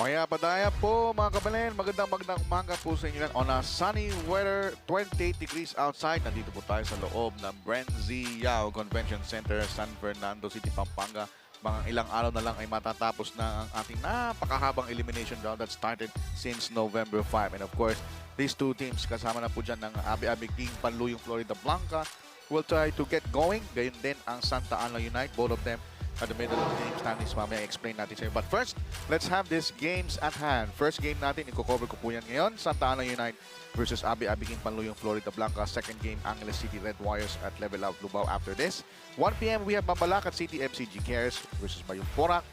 Maya padaya po mga kabalin, magandang umaga po sa inyo on a sunny weather, 28 degrees outside. Nandito po tayo sa loob ng BREN GUIAO Convention Center, San Fernando City, Pampanga. Mga ilang araw na lang ay matatapos na ang ating napakahabang elimination round that started since November 5. And of course, these two teams kasama na po dyan ng ABE ABE King PANYULONG Floridablanca will try to get going. Gayon din ang Santa Ana Unite, both of them at the middle of the game standings. Mamaya explain natin sa inyo. But first, let's have these games at hand. First game natin, i-cover ko po yan ngayon. Santa Ana Unite versus ABE ABE King PANYULONG Floridablanca. Second game, Angeles City Red Warriors at Level Out Lubao after this. 1 p.m. we have Mamalacat City MCG Cares versus Bayong Porac.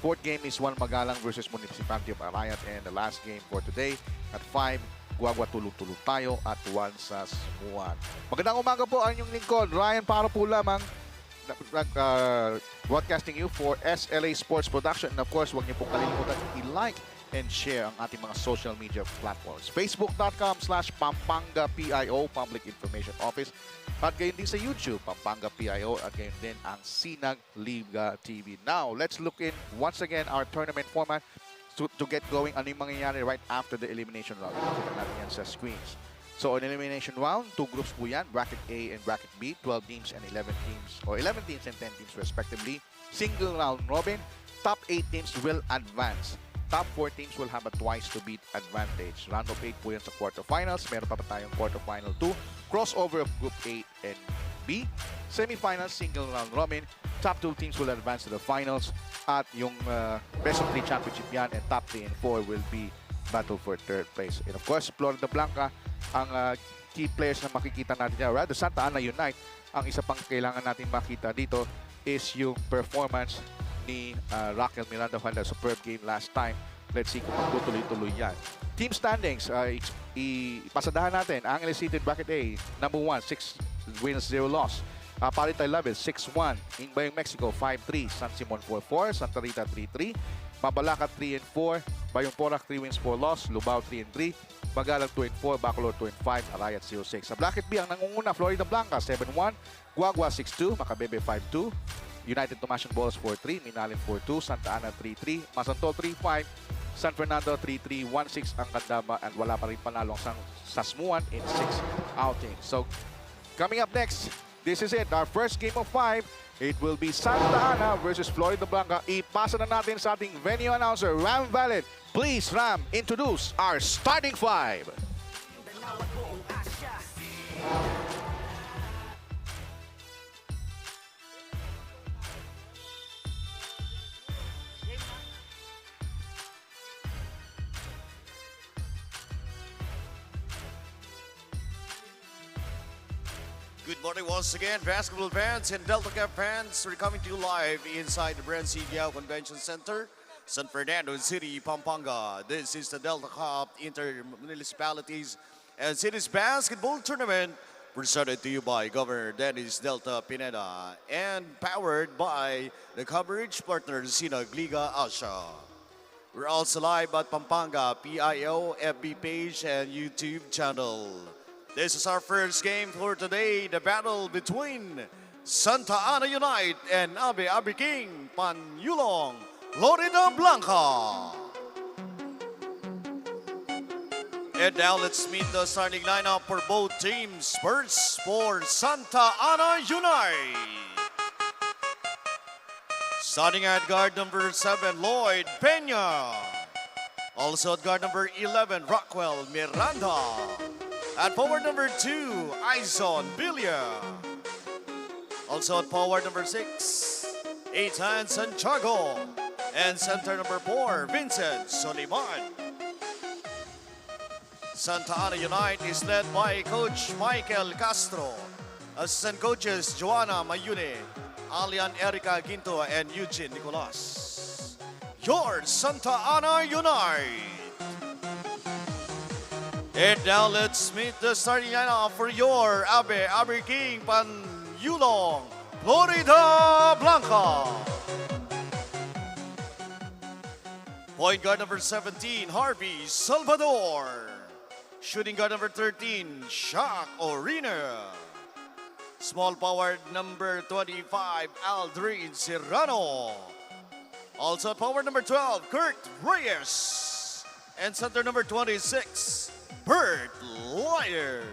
Fourth game is Juan Magalang versus Municipality of Arayat. And the last game for today at 5, Guagua Tulog-Tulog tayo at 1 sa Smuan. Magandang umaga po ang inyong lingkod. Ryan Paro po lamang broadcasting you for SLA Sports Production. And of course, huwag niyo pong kalimutan i-like and share ang ating mga social media platforms. Facebook.com/PampangaPIO, Public Information Office. At gayon din sa YouTube, Pampanga PIO. At gayon din ang Sinag Liga TV. Now, let's look in once again our tournament format to get going. Ano yung mangyayari right after the elimination round? Kita natin yan sa screens. So, in elimination round, 2 groups po yan, bracket A and bracket B, 12 teams and 11 teams, or 11 teams and 10 teams respectively. Single round robin, top 8 teams will advance. Top 4 teams will have a twice-to-beat advantage. Round of 8 po yan sa quarterfinals. Meron pa tayong quarterfinal 2. Crossover of Group A and B. Semifinals, single round robin. Top 2 teams will advance to the finals. At yung best of 3 championship yan, and top 3 and 4 will be battle for third place. And of course, Floridablanca, ang key players na makikita natin dyan. Rather, Santa Ana Unite, ang isa pang kailangan natin makita dito is yung performance ni Raquel Miranda who had a superb game last time. Let's see kung magtutuloy-tuloy yan. Team standings, ipasadahan natin. Angeles City Bracket A, number 1, 6 wins, 0 loss. Paritay Level, 6-1. Ingbayong Mexico, 5-3. San Simon, 4-4. Santa Rita, 3-3. Mabalacat, 3-4. Bayong Porac, 3 wins, 4 loss. Lubao, 3-3. Magalang, 2-4. Bacolod, 2-5. Arayat, 0-6. Sa Bracket B, ang nangunguna, Floridablanca, 7-1. Guagua, 6-2. Macabebe, 5-2. United Tomasion Balls, 4-3. Minalin, 4-2. Santa Ana, 3-3. Masantol, 3-5. San Fernando, 3-3. 1-6 ang Kandama. And wala pa rin panalong sa Smuan in 6 outings. So, coming up next, this is it, our first game of 5. It will be Santa Ana versus Floridablanca. Ipasa na natin sa ating venue announcer, Ram Valid. Please, Ram, introduce our starting 5. Good morning once again, basketball fans and Delta Cup fans. We're coming to you live inside the BREN GUIAO Convention Center, San Fernando City, Pampanga. This is the Delta Cup Inter-Municipalities and Cities Basketball Tournament, presented to you by Governor Dennis Delta Pineda and powered by the coverage partner Sinag Liga Asia. We're also live at Pampanga PIO FB page and YouTube channel. This is our first game for today, the battle between Santa Ana Unite and ABE ABE King PANYULONG Floridablanca. And now let's meet the starting lineup for both teams. First for Santa Ana Unite. Starting at guard number 7, Lloyd Peña. Also at guard number 11, Rockwell Miranda. At forward number 2, Aizon Bilya. Also at forward number 6, Ethan Santiago. And center number 4, Vincent Soliman. Santa Ana Unite is led by Coach Michael Castro. Assistant coaches Joanna Mayune, Alian Erica Ginto, and Eugene Nicolas. Your Santa Ana Unite. And now let's meet the starting lineup for your ABE ABE King PANYULONG FLORIDABLANCA. Point guard number 17, Harvey Salvador. Shooting guard number 13, Shaq Orina. Small forward number 25, Aldrin Serrano. Also forward number 12, Kurt Reyes. And center number 26, Bert Lyer.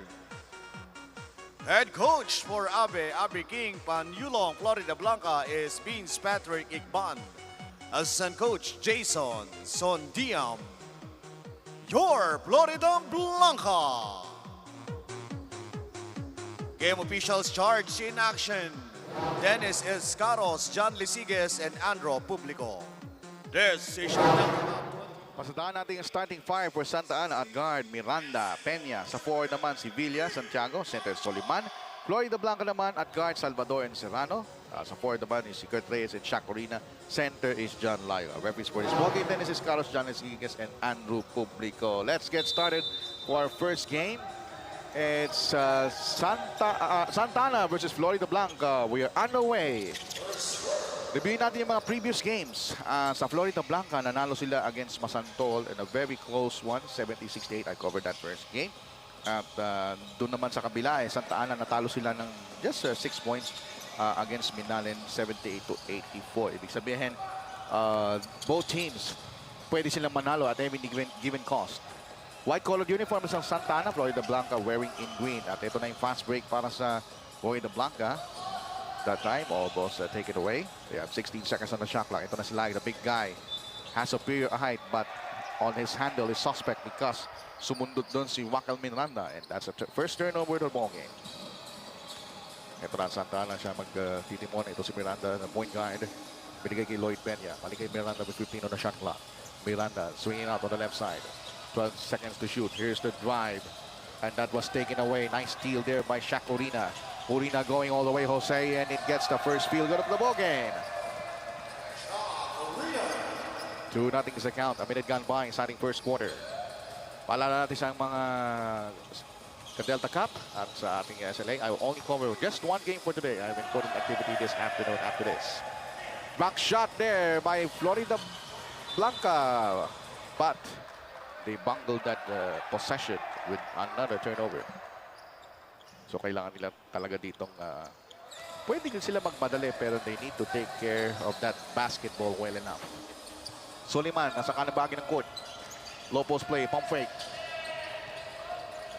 Head coach for ABE ABE King PANYULONG FLORIDABLANCA is Vince Patrick Igban. Assistant coach Jason Sondiam. Your Florida Blanca. Game officials charged in action. Dennis Escaros, John Lisiges, and Andro Publico. This is your Pasadaan natin yung starting five for Santa Ana at guard, Miranda, Peña. Sa forward naman si Villa, Santiago, center Soliman. FLORIDABLANCA naman at guard, Salvador and Serrano. Sa forward naman is si Kurt Reyes and Shaq Orina. Center is John Lyo. Referees for this ball game, Dennis Escaros, John Lisiges, and Andrew Publico. Let's get started for our first game. It's Santa Ana versus FLORIDABLANCA. We are underway. Reviewin natin yung mga previous games. Sa FLORIDABLANCA, nanalo sila against Masantol in a very close one, 70-68. I covered that first game. At doon naman sa kabila, Santa Ana natalo sila ng just 6 points against Minalin, 78-84. Ibig sabihin, both teams pwede silang manalo at every given cost. White-colored uniforms ng Santa Ana, FLORIDABLANCA wearing in green. At ito na yung fast break para sa FLORIDABLANCA. That time, almost take it away. They have 16 seconds on the shot clock. Ito na sila, the big guy. Has superior height, but on his handle is suspect because sumundot doon si Wakal Miranda. And that's a first turnover of the ball game. Ito na, Santa Ana siya magtitimon. Ito si Miranda, the point guard. Binigay kay Lloyd Peña. Balik kay Miranda with 15 on the shot clock. Miranda swinging out on the left side. 12 seconds to shoot. Here's the drive. And that was taken away. Nice steal there by Shaq Orina. Orina going all the way, Jose, and it gets the first field goal of the ball game. 2-0 is the count. A minute gone by, starting first quarter. Paalala natin sa mga Delta Cup at sa ating SLA. I will only cover just one game for today. I have important activity this afternoon after this. Back shot there by FLORIDABLANCA. But they bungled that possession with another turnover. So kailangan nila talaga ditong pwede sila magmadali pero they need to take care of that basketball well enough. Soliman nasa kanabagi ng court. Low post play, pump fake.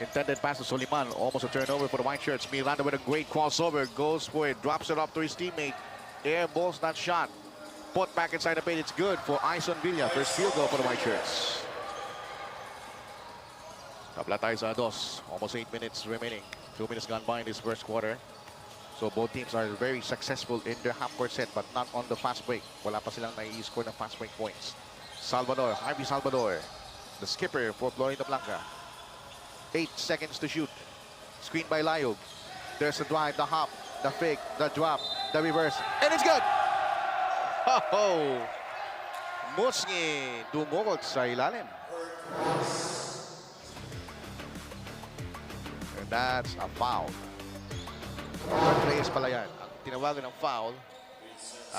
Intended pass to Soliman, almost a turnover for the white shirts. Miranda with a great crossover, goes for it, drops it up to his teammate. Air balls not shot. Put back inside the paint, it's good for Ison Villa. First field goal for the white shirts. Tabla tayo sa dos. Almost 8 minutes remaining. 2 minutes gone by in this first quarter. So both teams are very successful in their half-court set but not on the fast break. Wala pa silang nai-score ng fast break points. Salvador, Harvey Salvador, the skipper for FLORIDABLANCA. 8 seconds to shoot. Screen by Layog. There's the drive, the hop, the fake, the drop, the reverse, and it's good! Oh! Musngi dumurot sa ilalim. And that's a foul. Kurt Reyes pala yan. Ang tinawagan ng foul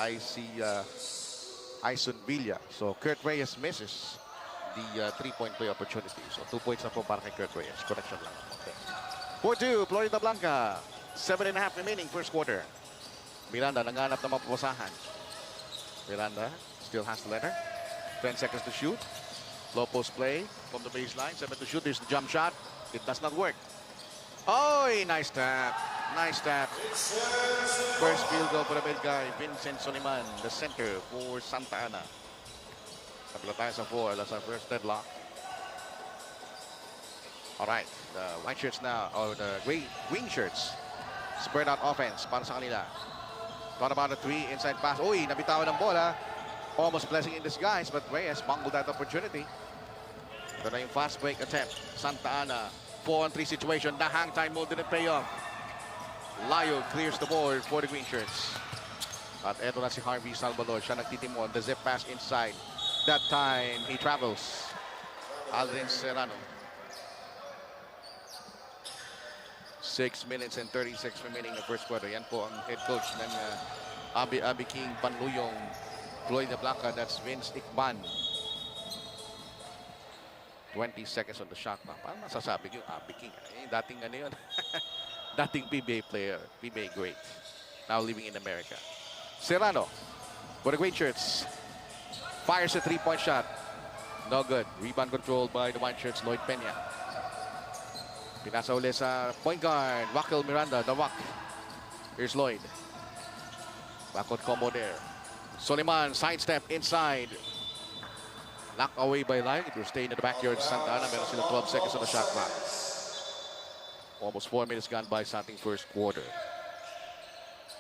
ay si Ison Villa. So Kurt Reyes misses the 3-point play opportunity. So 2 points na po para kay Kurt Reyes. Correction lang. Okay. 4-2, FLORIDABLANCA. 7.5 remaining first quarter. Miranda nanghanap ng mapapasahan. Miranda still has the letter. 10 seconds to shoot. Low post play from the baseline. 7 to shoot. There's the jump shot. It does not work. Oh, nice tap. Nice tap. First field goal for the big guy, Vincent Soliman, the center for Santa Ana. Tapos tayo sa 4. That's our first deadlock. All right, the white shirts now, or the green shirts. Spread out offense para sa kanila. Thought about a three, inside pass. Uy, nabitawan ng bola. Almost blessing in disguise, but Reyes bungled that opportunity. Ito na yung fast break attempt. Santa Ana, 4-on-3 situation. The hang time move didn't pay off. Layo clears the board for the green shirts. At eto na si Harvey Salvador. Siya nagtitimon. The zip pass inside. That time, he travels. Aldrin Serrano. 6 minutes and 36 remaining in the first quarter. Yan po ang head coach ng ABE ABE King Panluyong Floridablanca. That's Vince Ikban. 20 seconds on the shot clock. Paano masasabi yung ABE King? Eh, dating ano yun? Dating PBA player. PBA great. Now living in America. Serrano for the green shirts. Fires a three-point shot. No good. Rebound controlled by the white shirts, Lloyd Peña. Pinasa uli sa point guard, Wackle Miranda, the Wack. Here's Lloyd. Backward combo there. Soliman, sidestep inside. Knocked away by Lion. It will stay in the backyard. Santa Ana, meron sila 12 seconds on the shot clock. Almost 4 minutes gone by starting first quarter.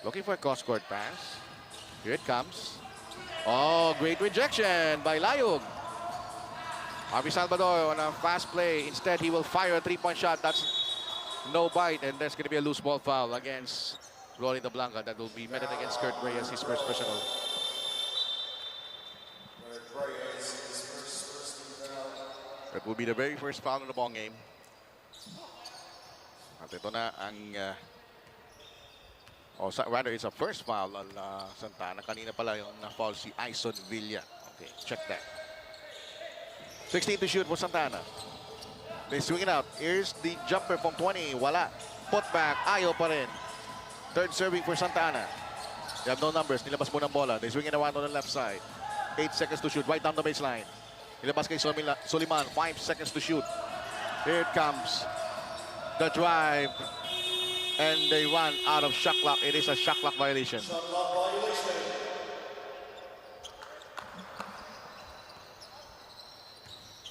Looking for a cross-court pass. Here it comes. Oh, great rejection by Layog. Harvey Salvador on a fast play. Instead, he will fire a three-point shot. That's no bite, and there's going to be a loose ball foul against Floridablanca. That will be meted against Kurt Reyes, his first personal. That will be the very first foul in the ball game. At ito na ang rather it's a first foul on Santa Ana. Kanina pala yung na-foul si Ison Villa. Okay, check that. 16 to shoot for Santa Ana. They swing it out. Here's the jumper from 20. Wala. Put back. Ayaw pa rin. Third serving for Santa Ana. They have no numbers. Nilabas mo ng bola. They swing it around on the left side. 8 seconds to shoot. Right down the baseline. Nilabas kay Soliman. 5 seconds to shoot. Here it comes. The drive. And they run out of shot clock. It is a shot clock violation.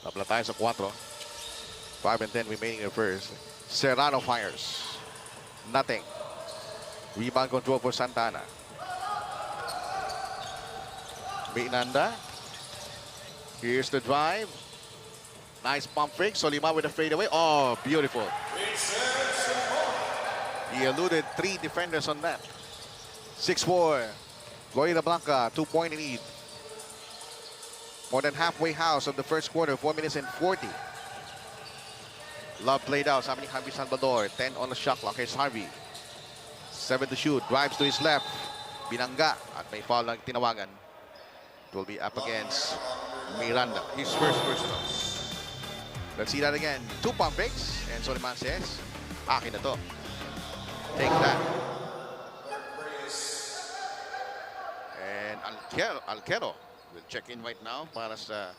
Tabla tayo sa 4. 5 and 10 remaining in the first. Serrano fires. Nothing. Rebound control for Santa Ana. Miranda. Here's the drive. Nice pump fake. Solima with a fadeaway. Oh, beautiful. He eluded 3 defenders on that. 6-4. Floridablanca, 2-point lead. More than halfway house of the first quarter. 4 minutes and 40. Love played out. Sabi ni Harvey Salvador. 10 on the shot clock. Here's Harvey. 7 to shoot. Drives to his left. Binangga. At may foul lang tinawagan. It will be up against Miranda. His first personal. Let's see that again. 2 pump fakes. And Soliman says, akin na to. Take that. And Alquero will check in right now para sa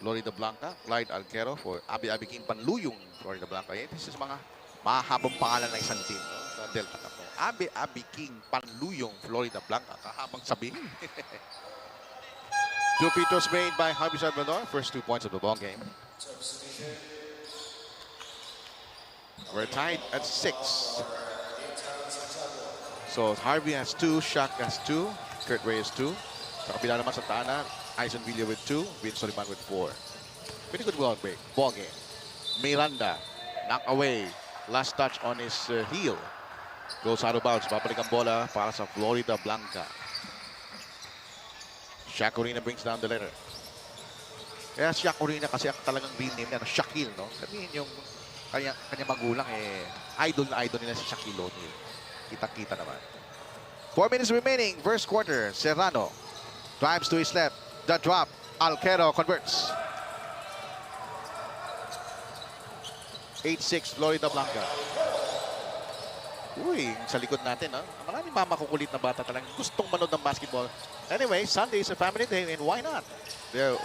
Floridablanca. Clyde Alquero for ABE ABE King Panluyong Floridablanca. This is mga mahabang pangalan ng isang team sa Delta Cup. ABE ABE King Panluyong Floridablanca. Kahabang sabihin. 2 free throws made by Harvey Salvador. First 2 points of the ball game. We're tied at 6. So Harvey has 2, Shaq has 2, Kurt Reyes 2. Sa kabila naman Santa Ana, Ison Villa with 2, Vince Soliman with 4. Pretty good ball game. Miranda, knock away. Last touch on his heel. Goes out of bounds. Babalik ang bola para sa Floridablanca. Shaq Corina brings down the letter. Kaya Shaq Corina kasi ang talagang real name niya, Shaquille, no? Sabihin yung kanya magulang, idol na idol nila si Shaquille O'Neal. Kita-kita naman. 4 minutes remaining. First quarter. Serrano drives to his left. The drop. Alquero converts. 8-6 Floridablanca. Uy, sa likod natin, ha? Maraming mamakukulit na bata talagang gustong manood ng basketball. Anyway, Sunday is a family day, and why not? They're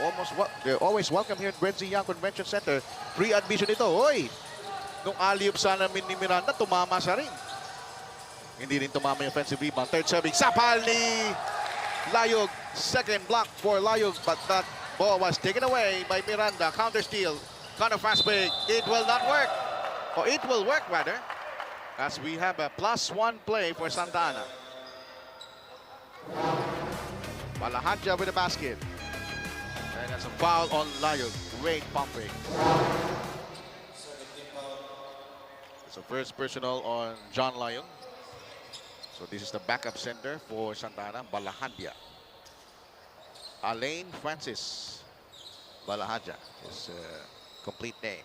always welcome here at BREN Convention Center. Free admission ito. Uy! Nung alley-oop sana ni Miranda, tumama sa ring. Hindi rin tumama yung offensive rebound. Third serving. Sapal ni Layog. Second block for Layog. But that ball was taken away by Miranda. Counter steal. Counter fast break. It will not work. Or it will work rather. As we have a +1 play for Santa Ana. Balahadja with the basket. And that's a foul on Layog. Great pumping. It's a first personal on John Layog. So this is the backup center for Santa Ana, Balahadja. Alain Francis Balahadja is complete name.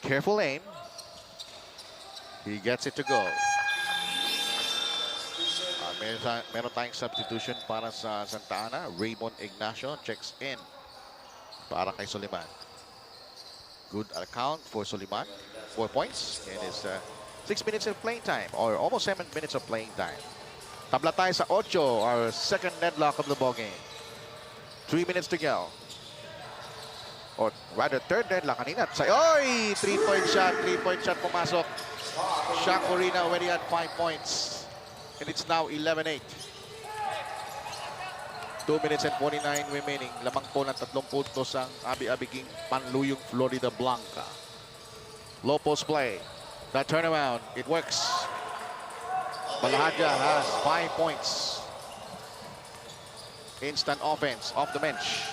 Careful aim. He gets it to go. Meron tayong substitution para sa Santa Ana. Raymond Ignacio checks in para kay Soliman. Good account for Soliman. 4 points. And it's 6 minutes of playing time, or almost 7 minutes of playing time. Tabla tayo sa 8, our second deadlock of the ball game. 3 minutes to go. Or rather, third deadlock kanina. Oy! 3-point shot. 3-point shot pumasok. Shaq Corina already had 5 points. And it's now 11-8. 2 minutes and 49 remaining. Lamang po ng 3 puntos ang ABE ABE King Panluyong Floridablanca. Low post play. The turnaround. It works. Balahadja has 5 points. Instant offense off the bench.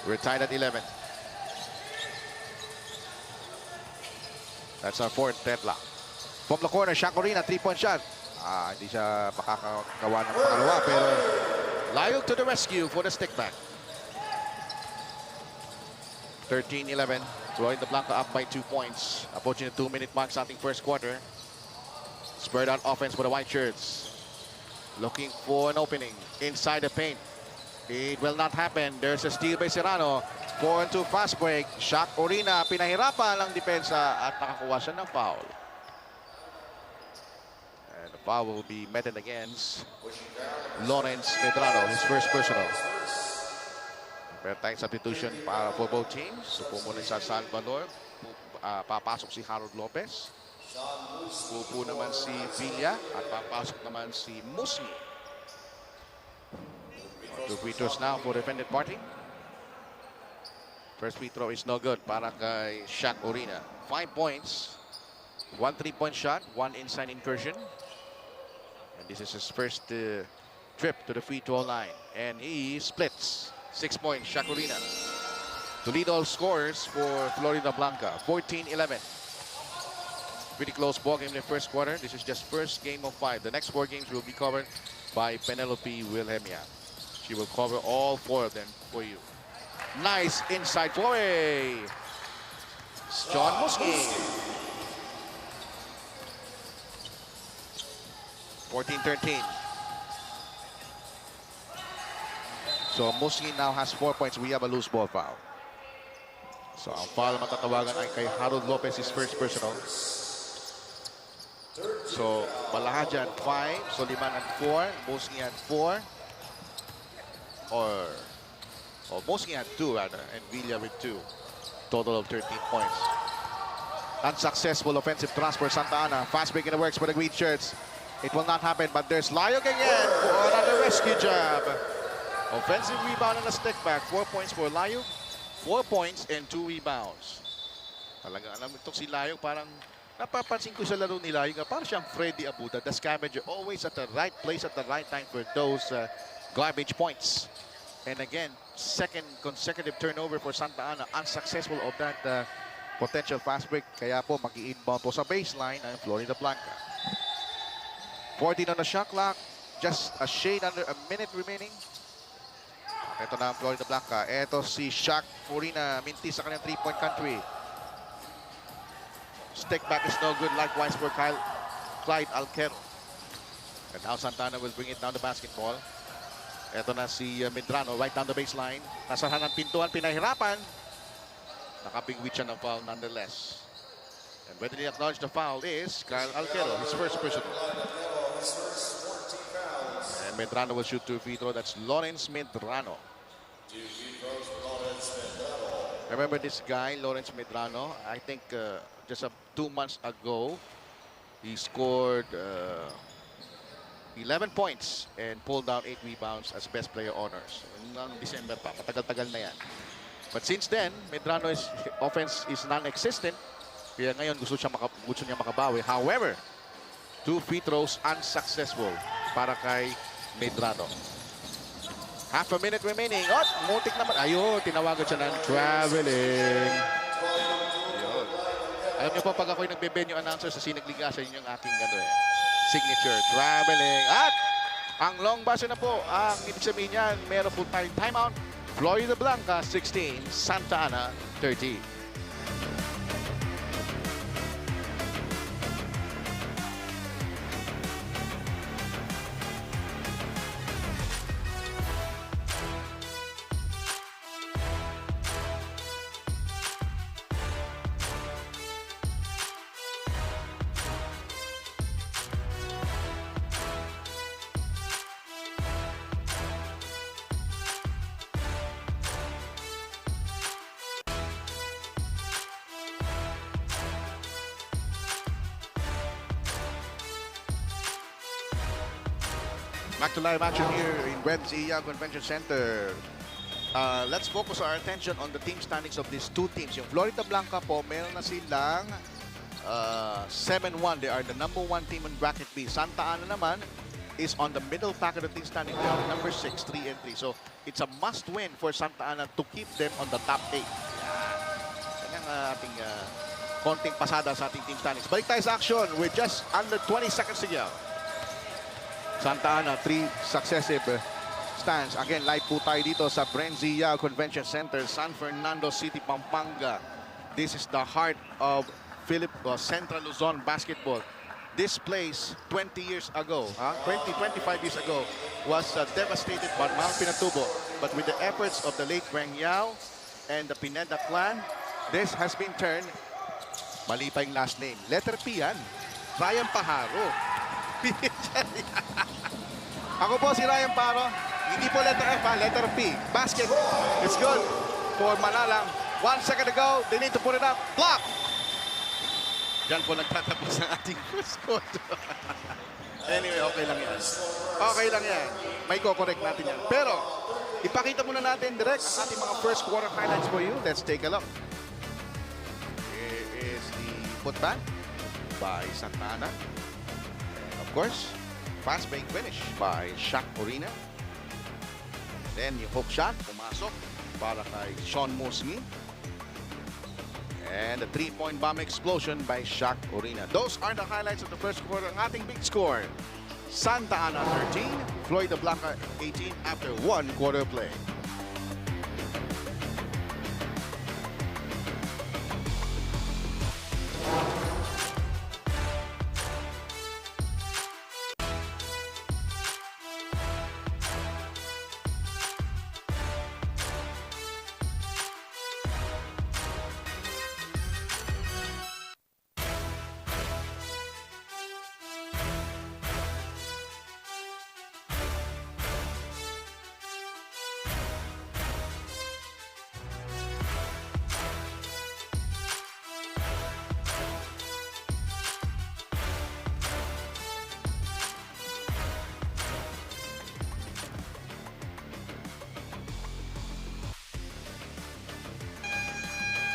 We're tied at 11. That's our fourth deadlock. From the corner, Shakorina, 3-point shot. Hindi siya makakagawa ng pangalawa, pero Layog to the rescue for the stick back. 13-11. Floridablanca up by 2 points. Approaching the 2-minute mark starting first quarter. Spurred on offense for the white shirts. Looking for an opening inside the paint. It will not happen. There's a steal by Serrano. 4-2 fast break. Shaq Orina, pinahirapan lang depensa at nakakuha siya ng foul. And the foul will be meted against Lawrence Medrano, his first personal. Pero tayong substitution para for both teams. So pumunit sa Salvador. Papasok si Harold Lopez. Pupo naman si Villa at papasok naman si Musi. 2 free throws now for the defended party. First free throw is no good para kay Shaq Orina. 5 points. 1 3-point shot, 1 inside incursion. And this is his first trip to the free throw line. And he splits. 6 points, Shaq Orina. To lead all scorers for Floridablanca. 14-11. Pretty close ball game in the first quarter. This is just first game of 5. The next 4 games will be covered by Penelope Wilhelmia. She will cover all 4 of them for you. Nice inside foray. John Muski. 14-13. So Muski now has 4 points. We have a loose ball foul. So ang foul matatawagan ay kay Harold Lopez, his first personal. So Balahadja at 5, Soliman at 4, Muski at 4. Or Muski had 2 rather, and Villa with 2. Total of 13 points. Unsuccessful offensive transfer, Santa Ana. Fast break in the works for the green shirts. It will not happen, but there's Layog again for another rescue job. Offensive rebound and a stick back. 4 points for Layog, 4 points and 2 rebounds. Talaga, alam ito si Layog, parang napapansin ko sa laro ni Layog, parang siyang Freddy Abuda, the scavenger, always at the right place at the right time for those garbage points. And again, second consecutive turnover for Santa Ana. Unsuccessful of that potential fast break. Kaya po mag-i-inbound po sa baseline ang Floridablanca. 14 on the shot clock. Just a shade under a minute remaining. Ito na ang Floridablanca. Ito si Shaq Corina, minti sa kanyang 3-point country. Stick back is no good. Likewise for Clyde Alquero. And now Santa Ana will bring it down the basketball. Ito na si Medrano, right down the baseline. Nasarahan ng pintuan, pinahirapan. Nakabigwit siya ng foul nonetheless. And readily acknowledge the foul is Kyle Alquero, his first personal. And Medrano will shoot 2 free throw. That's Lawrence Medrano. Remember this guy, Lawrence Medrano? I think just 2 months ago, he scored 11 points and pulled down 8 rebounds as best player honors. Noong December pa, matagal-tagal na yan. But since then, Medrano's offense is non-existent. Kaya ngayon gusto niya makabawi. However, 2 free throws unsuccessful para kay Medrano. Half a minute remaining. Oh, multik naman. Ayun, tinawagan siya ng traveling. Ayun. Alam niyo po, pag ako'y nagbe-venue announcer sa Sinag Liga, yun yung aking signature. Traveling. At ang long buzzer na po. Ang ibig sabihin niyan, meron po tayong timeout. Florida Blanca 16, Santa Ana 13. Back to live action here in GUIAO Convention Center. Let's focus our attention on the team standings of these two teams. Yung Florida Blanca po, meron na silang 7-1. They are the number 1 team in bracket B. Santa Ana naman is on the middle pack of the team standing. They are number 6, 3-3. So it's a must win for Santa Ana to keep them on the top 8. Yan ang ating konting pasada sa ating team standings. Balik tayo sa action with just under 20 seconds to go. Santa Ana, 3 successive stands. Again, live po tayo dito sa BREN GUIAO Convention Center, San Fernando City, Pampanga. This is the heart of Central Luzon basketball. This place, 20 years ago, 25 years ago, was devastated by Mount Pinatubo. But with the efforts of the late GUIAO and the Pineda clan, this has been turned, mali pa yung last name, letter P yan, Ryan Pajaro. Ako po si Ryan Paro. Hindi po letter F, letter P. Basket. It's good for Manalang. 1 second to go. They need to put it up. Block! Diyan po nagtatapos ng ating first quarter. Anyway, okay lang yan. Okay lang yan. May ko-correct natin yan. Pero, ipakita muna natin direct ang ating mga first quarter highlights for you. Let's take a look. Here is the putback by Santa Ana. Of course, fast break finish by Shaq Orina. Then yung hook shot, pumasok para kay Sean Musngi. And the 3-point bomb explosion by Shaq Orina. Those are the highlights of the first quarter. Ang ating big score, Santa Ana 13, Florida Blanca 18 after 1 quarter play.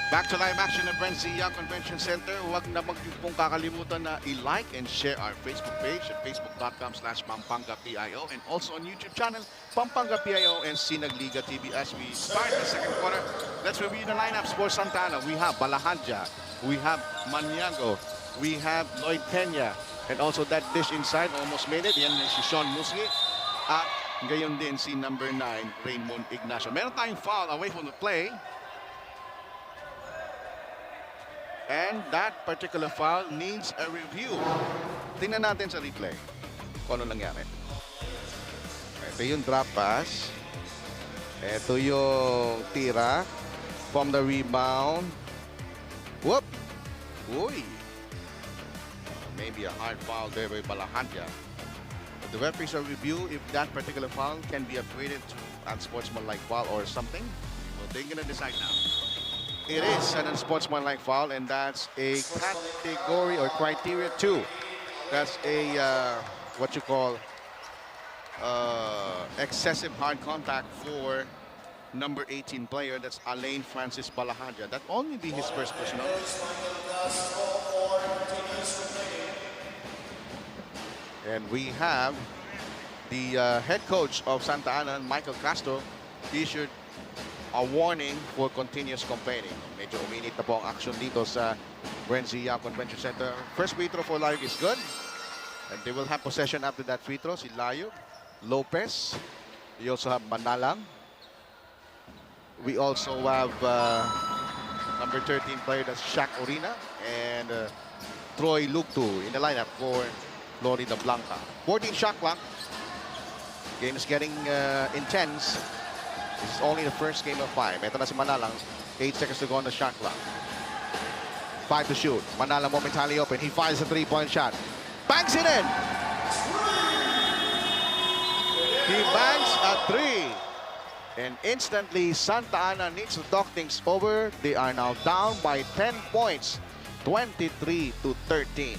Back to live action at BREN GUIAO Convention Center. Huwag na pong kakalimutan na i-like and share our Facebook page at facebook.com/PampanggaPIO and also on YouTube channel Pampanga PIO and Sinag Liga TV. As we start the second quarter, let's review the lineups for Santa Ana. We have Balahanja, we have Maniago, we have Lloyd Peña, and also that dish inside, almost made it. Yan si Sean Musngi. At gayon din si number 9, Raymond Ignacio. Meron tayong foul away from the play. And that particular foul needs a review. Tingnan natin sa replay kung ano nangyari. Ito yung drop pass. Ito yung tira from the rebound. Whoop! Uy! Maybe a hard foul there by Balahanja. But the referees will review if that particular foul can be upgraded to unsportsmanlike foul or something. Well, they're gonna decide now. It is an unsportsmanlike foul, and that's a category or criteria 2. That's a what you call excessive hard contact for number 18 player. That's Alain Francis Balahanja. That only be his first personal. And we have the head coach of Santa Ana, Michael Castro, issued a warning for continuous complaining. Medyo uminit na po ang action dito sa BREN Convention Center. First free throw for Layog is good. And they will have possession after that free throw. Si Layog, Lopez. We also have Manalang. We also have number 13 player, that's Shaq Orina. And Troy Lugtu in the lineup for Florida Blanca. 14 shot clock. Game is getting intense. This is only the first game of 5. Ito na si Manalang. 8 seconds to go on the shot clock. 5 to shoot. Manalang momentarily open. He fires a 3-point shot. Banks it in. He banks a 3. And instantly, Santa Ana needs to talk things over. They are now down by 10 points. 23-13.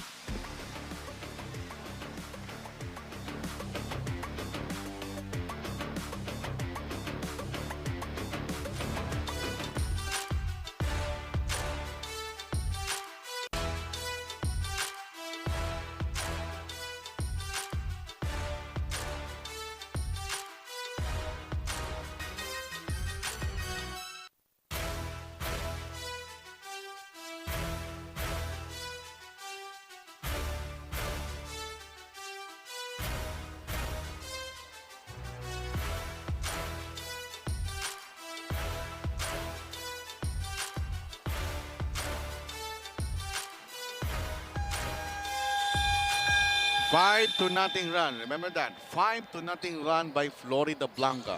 Five to nothing run. Remember that. 5-0 run by Florida Blanca.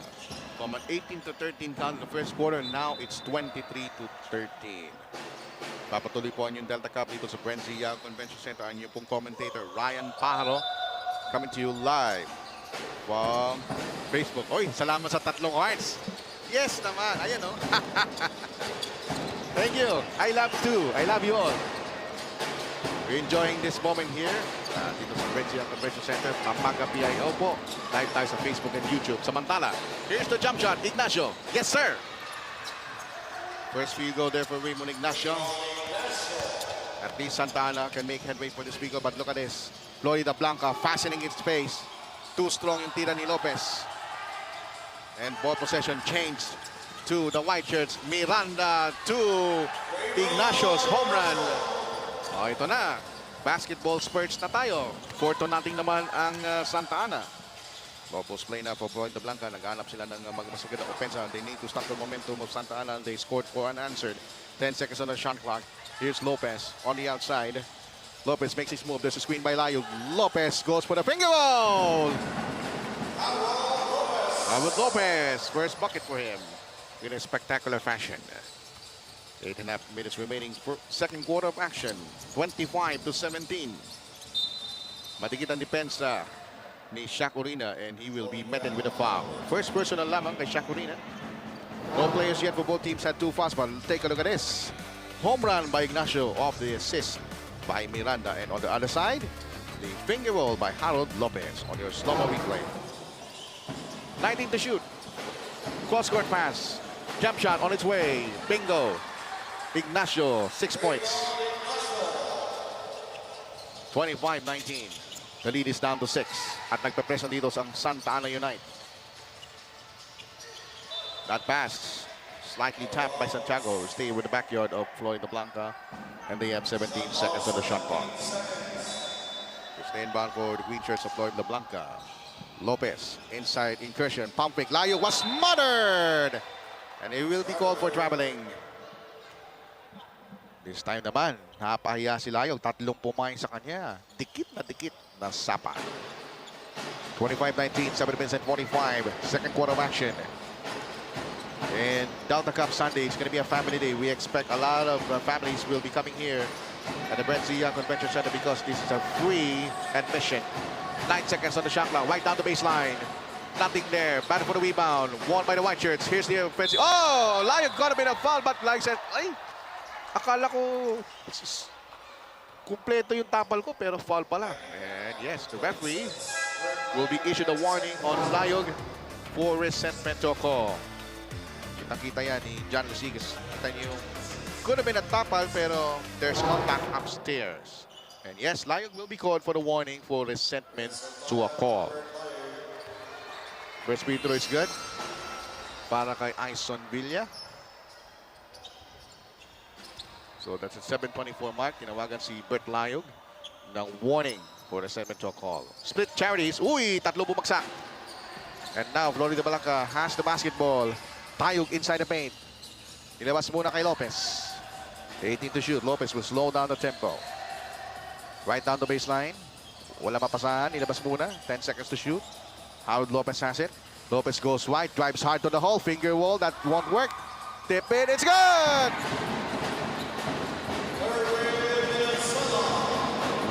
From an 18-13 count in the first quarter, now it's 23-13. Papatuloy po ang yung Delta Cup dito sa BREN Convention Center. Ang yung pong commentator, Ryan Pajaro, coming to you live from Facebook. Oy, salamat sa 3 hearts. Yes naman. Ayan o. Thank you. I love too. I love you all. We're enjoying this moment here dito sa BREN Convention Center, Pampanga PIO po. Live tayo sa Facebook and YouTube. Samantala, here's the jump shot, Ignacio. Yes, sir. First free goal there for Raymond Ignacio. At least Santa Ana can make headway for this free goal, but look at this. Florida Blanca fastening its pace. Too strong yung tira ni Lopez. And ball possession changed to the white shirts. Miranda to Ignacio's home run. Oh, ito na. Basketball spurts na tayo. 4-0 naman ang Santa Ana. Low post play na for Florida Blanca. Naghanap sila ng magmasagad na offensa. They need to stop the momentum of Santa Ana. They scored 4 unanswered. 10 seconds on the shot clock. Here's Lopez on the outside. Lopez makes his move. There's a screen by Layog. Lopez goes for the finger roll. With Lopez. First bucket for him in a spectacular fashion. 8.5 minutes remaining for second quarter of action. 25-17. Matigit ang depensa ni Shaq Orina, and he will be met with a foul. First personal lamang kay Shaq Orina. No players yet for both teams had 2 fouls, but take a look at this. Home run by Ignacio off the assist by Miranda. And on the other side, the finger roll by Harold Lopez on your slow-mo replay. 19 to shoot. Cross-court pass. Jump shot on its way. Bingo. Ignacio, 6 points. 25-19. The lead is down to 6. At nagpe-press dito sa Santa Ana United. That pass, slightly tapped by Santiago. Stay with the backyard of Florida Blanca. And they have 17 seconds on the shot clock. It's the inbound for the green shirts of Florida Blanca. Lopez, inside incursion. Pump fake. Layo was smothered. And it will be called for traveling. This time naman, napahiya si Layog. 3 pumain sa kanya. Dikit na sapa. 25-19, 7 minutes and 45. Second quarter of action. And Delta Cup Sunday is going to be a family day. We expect a lot of families will be coming here at the BREN Convention Center because this is a free admission. 9 seconds on the shot clock. Right down the baseline. Nothing there. Battle for the rebound. Won by the white shirts. Here's the offensive. Oh! Layog got a bit of foul, but like I said, ay! Akala ko kumpleto yung tapal ko pero foul pala. And yes, the referee will be issued a warning on Layog for resentment to a call. Kita-kita yan ni John Lucigas. Kita niyo, could have been a tapal pero there's contact upstairs. And yes, Layog will be called for the warning for resentment to a call. First free throw is good para kay Ison Villa. So that's a 7:24 mark. Tinawagan si Bert Layog ng warning for resentment to a call. Split charities. Uy, tatlo bumagsak. And now Floridablanca has the basketball. Tayog inside the paint. Ilabas muna kay Lopez. 18 to shoot. Lopez will slow down the tempo. Right down the baseline. Wala mapasahan. Ilabas muna. 10 seconds to shoot. Howard Lopez has it. Lopez goes wide. Drives hard to the hole. Finger wall. That won't work. Tip it. It's good!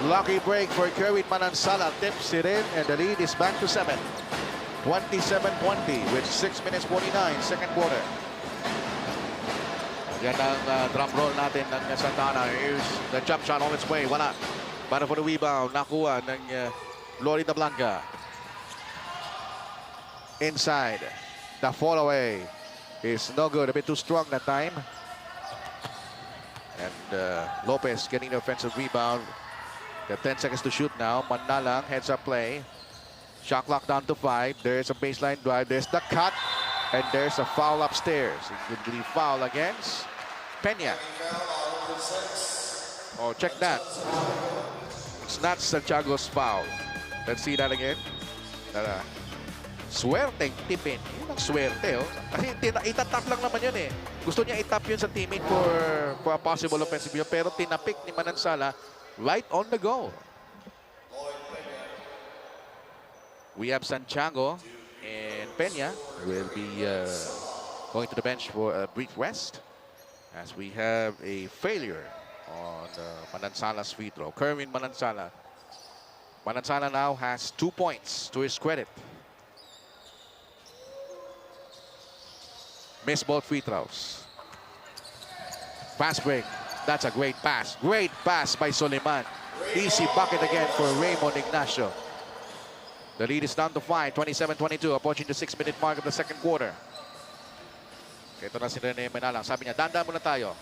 Lucky break for Kerwin Manansala. Tips it in. And the lead is back to 7. 27-20 with 6 minutes 49. Second quarter. Yan ang drum roll natin ng Santana. Here's the jump shot on its way. Wala. Para for the rebound. Nakuha ng Floridablanca. Inside. The fall away is no good. A bit too strong that time. And Lopez getting the offensive rebound. Got 10 seconds to shoot now. Manalang heads up play. Shot clock down to 5. There's a baseline drive. There's the cut. And there's a foul upstairs. It could be foul against Peña. Oh, check that. It's not Santiago's foul. Let's see that again. Swerte tipin. Yun ang swerte, oh. Kasi itatap lang naman yun eh. Gusto niya itap yun sa teammate for a possible offensive yun. Pero tinapik ni Manansala right on the goal. We have Santiago and Peña will be going to the bench for a brief rest as we have a failure on Manansala's free throw. Kerwin Manansala. Manansala now has 2 points to his credit. Missed both free throws. Fast break. That's a great pass. Great pass by Soliman. Easy bucket again for Raymond Ignacio. The lead is down to 5, 27-22, approaching the 6-minute mark of the second quarter. Ito na si Rene Menalang. Sabi niya, dandan muna tayo.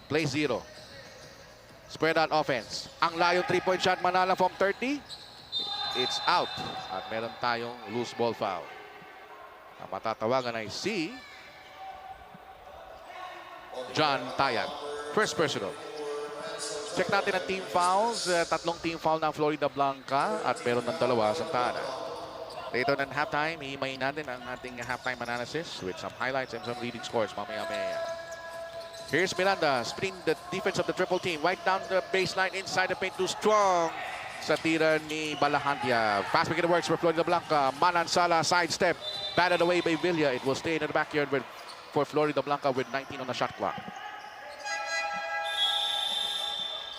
Play 0. Spread out offense. Ang layong 3-point shot, Manalang from 30. It's out. At meron tayong loose ball foul. Ang matatawagan ay si John Tayag. First personal. Check natin ang team fouls. Tatlong team foul ng Floridablanca at meron ng dalawa Santana. Later than halftime, hihimayin natin ang ating halftime analysis with some highlights and some leading scores mamaya-maya. Here's Miranda splitting the defense of the triple team right down the baseline inside the paint. Too strong sa tira ni Balahandia. Fast break it works for Floridablanca. Manansala sidestep. Batted away by Villa. It will stay in the backyard for Floridablanca with 19 on the shot clock.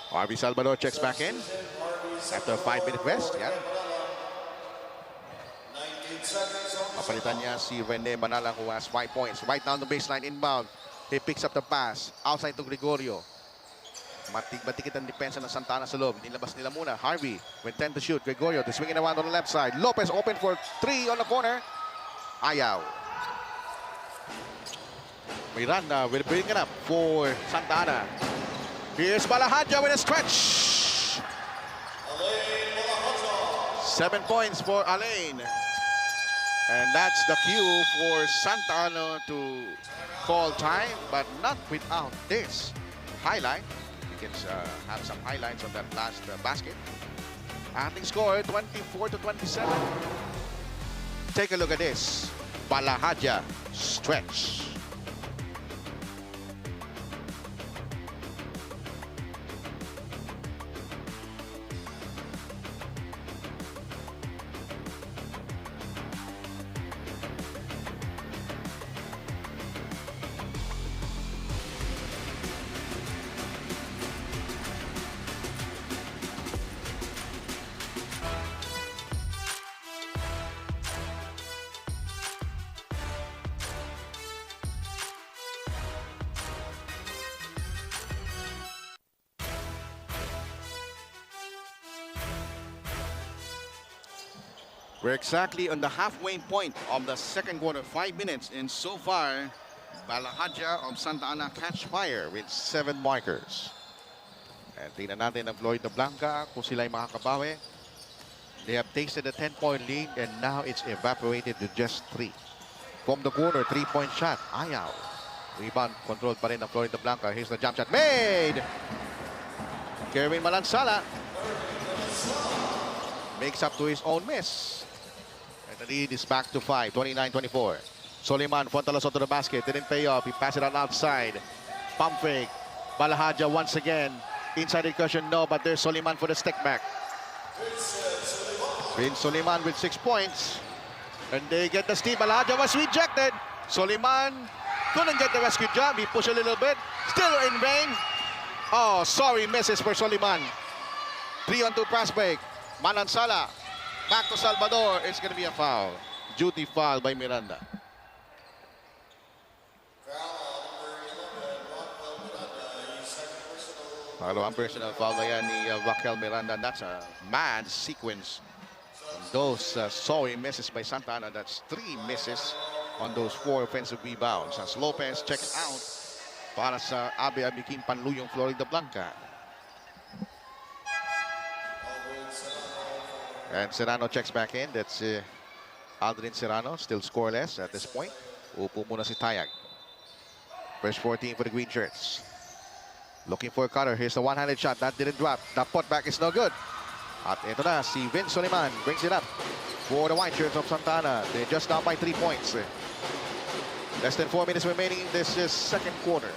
RB Salvador checks back in after a 5-minute rest. Yan. Papalitan niya si Rene Manalang who has 5 points. Right down the baseline inbound. He picks up the pass. Outside to Gregorio. Matik ang depensa ng Santana sa loob. Nilabas nila muna. Harvey with 10 to shoot. Gregorio to swinging around on the left side. Lopez open for 3 on the corner. Ayaw. Miranda will bring it up for Santana. Here's Balahaja with a stretch. 7 points for Alain. And that's the cue for Santana to call time, but not without this highlight. You can have some highlights on that last basket. Ating score, 24-27. Take a look at this. Balahaja stretch. We're exactly on the halfway point of the second quarter, 5 minutes, and so far, Balahaja of Santa Ana catch fire with 7 markers. And tingnan natin ang Florida Blanca kung sila ay makakabawi. They have tasted a 10-point lead and now it's evaporated to just 3. From the corner, 3-point shot. Ayaw. Rebound controlled pa rin ng Florida Blanca. Here's the jump shot. Made! Kerwin Malansala makes up to his own miss. And the lead is back to 5, 29-24. Soliman, Fontaloso to the basket. Didn't pay off. He passed it on outside. Pump fake. Balahaja once again. Inside the cushion, no, but there's Soliman for the stick back. Vince Soliman with 6 points. And they get the steal. Balahaja was rejected. Soliman couldn't get the rescue job. He pushed a little bit. Still in vain. Oh, sorry, misses for Soliman. 3-on-2 pass break. Manansala. Back to Salvador. It's going to be a foul. Duty foul by Miranda. Pangalawang personal foul na yan ni Raquel Miranda. That's a mad sequence. Those sorry misses by Santa Ana. That's 3 misses on those 4 offensive rebounds. As Lopez checks out para sa ABE ABE Panluyong Florida Blanca. And Serrano checks back in. That's Aldrin Serrano, still scoreless at this point. Upo muna si Tayag. First 14 for the green shirts. Looking for a cutter. Here's the one-handed shot. That didn't drop. The putback is no good. At ito na, si Vince Soliman brings it up for the white shirts of Santa Ana. They're just down by 3 points. Less than 4 minutes remaining in this second quarter.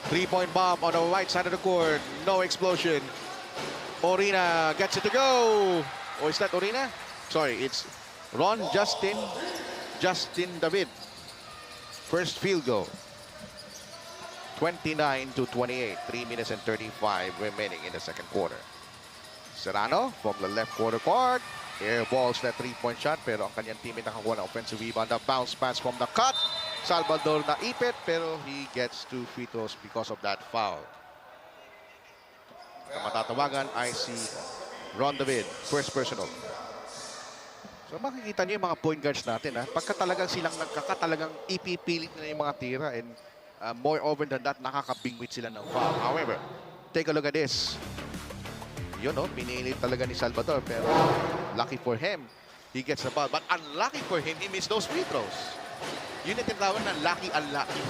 3-point bomb on the right side of the court. No explosion. Orina gets it to go. Or is that Orina? Sorry, it's Justin David. First field goal. 29-28. 3 minutes and 35 remaining in the second quarter. Serrano from the left quarter court. Airballs that 3-point shot, pero ang kanyang teammate nakakuha ng offensive rebound. The bounce pass from the cut. Salvador na ipit, pero he gets 2 free throws because of that foul. Ang matatawagan ay si Ron David, first personal. So makikita niyo yung mga point guards natin. Pagka talagang silang nagkakatalagang ipipilit na yung mga tira and more over than that, nakakabingwit sila ng foul. However, take a look at this. Yun, no? Pinilit talaga ni Salvador, pero lucky for him, he gets the ball. But unlucky for him, he missed those free throws. Yun yung tinatawag na lucky-unlucky.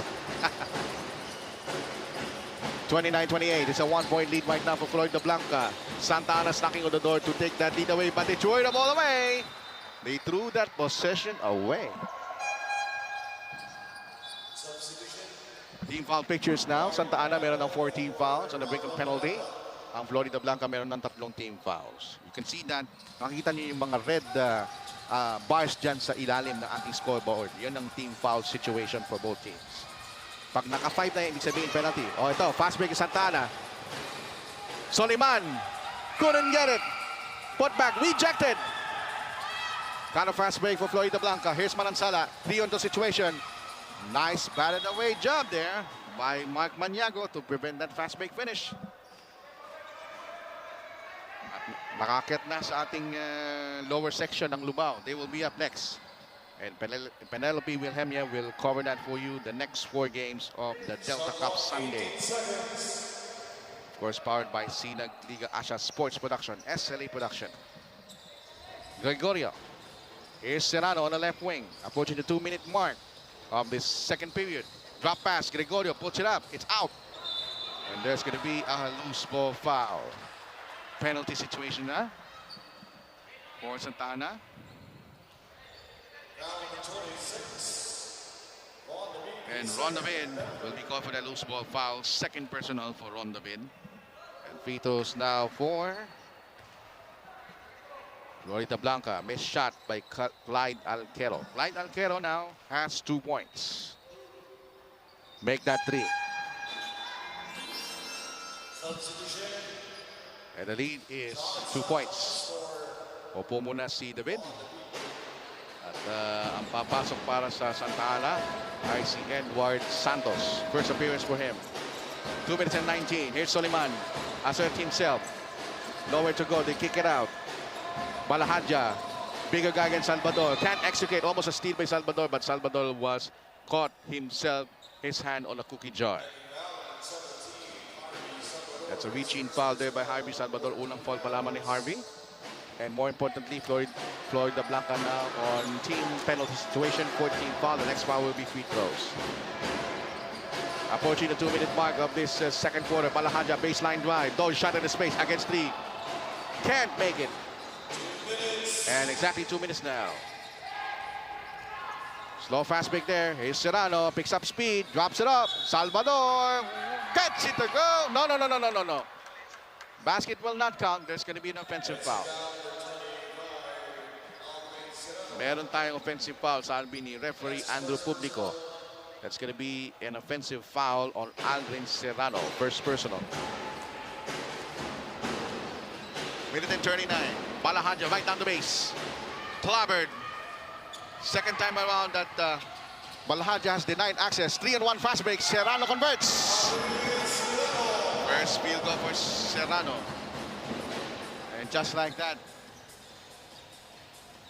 29-28. It's a 1-point lead right now for Florida Blanca. Santa Ana's knocking on the door to take that lead away, but they threw the ball away. They threw that possession away. Team foul pictures now. Santa Ana meron ng 14 fouls on the brink of penalty. Ang Florida Blanca meron ng 3 team fouls. You can see that. Nakikita niyo yung mga red bars dyan sa ilalim ng ating scoreboard. Yun ang team foul situation for both teams. Pag naka-5 na yun, ibig sabihin penalty. O ito, fast break Santa Ana. Soliman couldn't get it. Put back, rejected. Kind of fast break for Florida Blanca. Here's Manansala. 3-on-2 situation. Nice batted away job there by Mark Maniago to prevent that fast break finish. Nakakit na sa ating lower section ng Lubao. They will be up next. And Penelope Wilhelmia will cover that for you the next 4 games of the Delta Cup Sunday. Of course, powered by Sinag Liga Asia Sports Production, SLA Production. Gregorio. Here's Serrano on the left wing, approaching the 2-minute mark of this second period. Drop pass, Gregorio puts it up, it's out. And there's going to be a loose ball foul. Penalty situation na for Santa Ana. And Ron David will be called for the loose ball foul. Second personal for Ron David. And free throws now for Florida Blanca. Missed shot by Clyde Alquero. Clyde Alquero now has 2 points. Make that 3. And the lead is 2 points. Opo muna si David. At ang papasok para sa Santa Ana ay si Edward Santos. First appearance for him. 2 minutes and 19. Here's Soliman. Assert himself. Nowhere to go. They kick it out. Balahaja. Bigger guy against Salvador. Can't execute. Almost a steal by Salvador, but Salvador was caught himself, his hand on a cookie jar. That's a reach-in foul there by Harvey Salvador. Unang foul pa lamang ni Harvey. And more importantly, Florida Blanca now on team penalty situation, 14 foul. The next foul will be free throws. Approaching the 2-minute mark of this second quarter. Balahaja baseline drive. Those shot in the space against 3. Can't make it. And exactly 2 minutes now. Slow fast break there. Here's Serrano. Picks up speed. Drops it up. Salvador gets it to go. No. Basket will not count. There's going to be an offensive foul. Meron tayong offensive foul sa albi ni referee Andrew Publico. That's going to be an offensive foul on Aldrin Serrano. First personal. Minute and 39. Balahaja right down the base. Clobbered. Second time around that Balahaja has denied access. 3-on-1 fast break. Serrano converts. First field goal for Serrano. And just like that,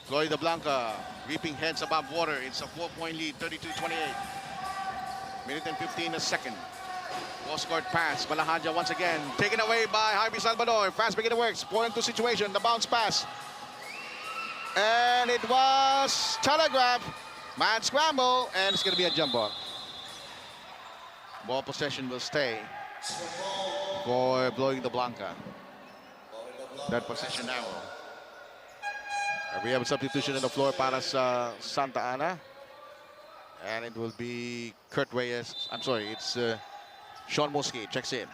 Florida Blanca reaping heads above water. It's a 4-point lead, 32-28. Minute and 15 a second. Post-court pass. Balahaja once again. Taken away by Harvey Salvador. Fast break in the works. 4-2 situation. The bounce pass. And it was telegraph. Man scramble. And it's going to be a jump ball. Ball possession will stay for blowing the Blanca. That possession now. We have a substitution on the floor para sa Santa Ana. And it will be Kurt Reyes. I'm sorry, it's Sean Muski checks in.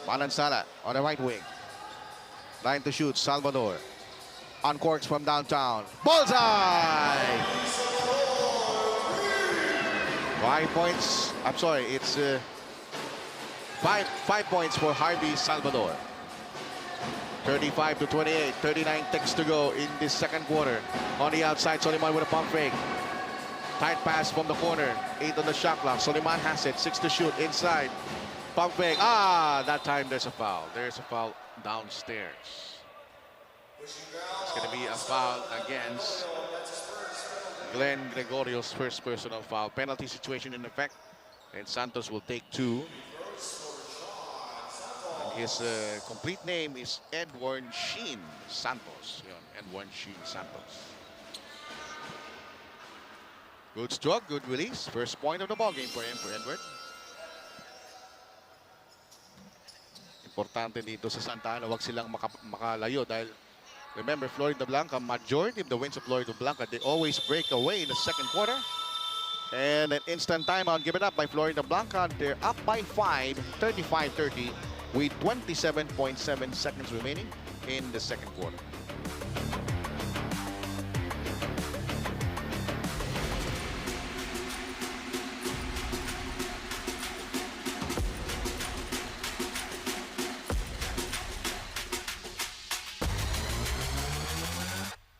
Balansala on the right wing. Line to shoot, Salvador. Uncorks from downtown. Bullseye! 5 points. I'm sorry, it's five points for Harvey Salvador. 35-28, 39 ticks to go in this second quarter. On the outside, Soliman with a pump fake. Tight pass from the corner. 8 on the shot clock. Soliman has it. 6 to shoot inside. Pump fake. That time there's a foul. There's a foul downstairs. It's going to be a foul against Glenn Gregorio's first personal foul. Penalty situation in effect. And Santos will take 2. His complete name is Edward Sheen Santos. Edward Sheen Santos. Good stroke, good release. First point of the ball game for him, for Edward. Importante dito sa Santa Ana, wag silang makalayo dahil remember, Florida Blanca, majority of the wins of Florida Blanca, they always break away in the second quarter. And an instant timeout given up by Florida Blanca. They're up by 5, 35-30. With 27.7 seconds remaining in the second quarter.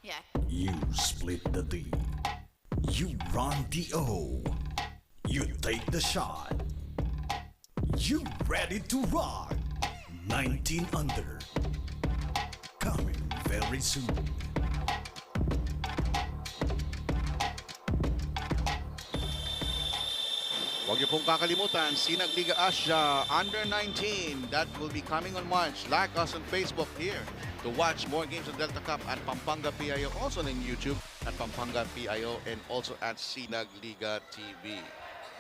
Yeah. You split the D. You run the O. You take the shot. You ready to rock. 19 under. Coming very soon. Huwag niyo pong kakalimutan, Sinag Liga Asia Under 19. That will be coming on March. Like us on Facebook here to watch more games of Delta Cup at Pampanga PIO. Also on YouTube at Pampanga PIO and also at Sinag Liga TV.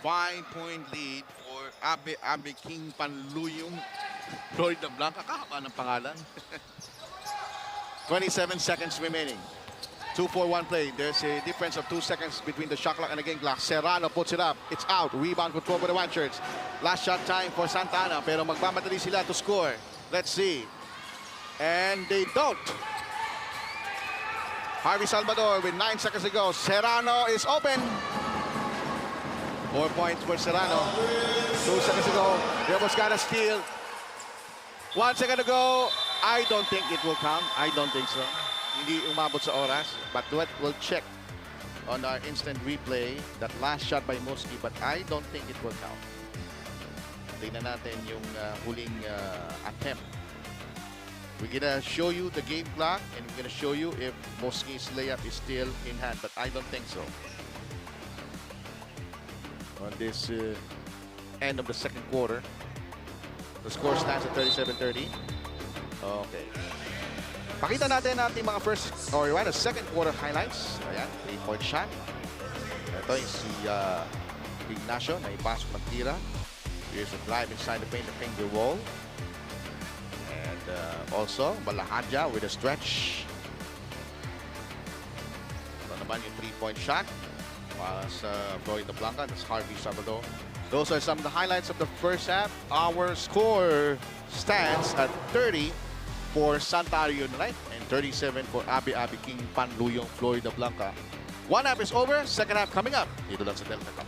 5-point lead for ABE ABE King Panluyong Florida Blanca. Kahaba ng pangalan. 27 seconds remaining. 2-4-1 play. There's a difference of 2 seconds between the shot clock and the game clock. Serrano puts it up. It's out. Rebound control for the White Shirts. Last shot time for Santa Ana. Pero magmamadali sila to score. Let's see. And they don't. Harvey Salvador with 9 seconds to go. Serrano is open. 4 points for Serrano. 2 seconds to go. They almost got a steal. 1 second to go. I don't think it will count. I don't think so. Hindi umabot sa oras. But we'll check on our instant replay that last shot by Muski. But I don't think it will count. Tingnan natin yung huling attempt. We're gonna show you the game clock and we're gonna show you if Muski's layup is still in hand. But I don't think so. On this end of the second quarter. The score stands at 37-30. Okay. Pakita natin ating mga first, or rather second quarter highlights. Ayan, 3-point shot. Ito yung si Ignacio na ipasok ng tira. Here's a drive inside the paint, the finger roll. And also, Balahadja with a stretch. Ito naman yung 3-point shot. Para sa Floridablanca, that's Harvey Sabado. Those are some of the highlights of the first half. Our score stands at 30 for Santa Arion Light and 37 for ABE ABE King Panluyong Floridablanca. One half is over, second half coming up. Dito lang sa Delta Cup.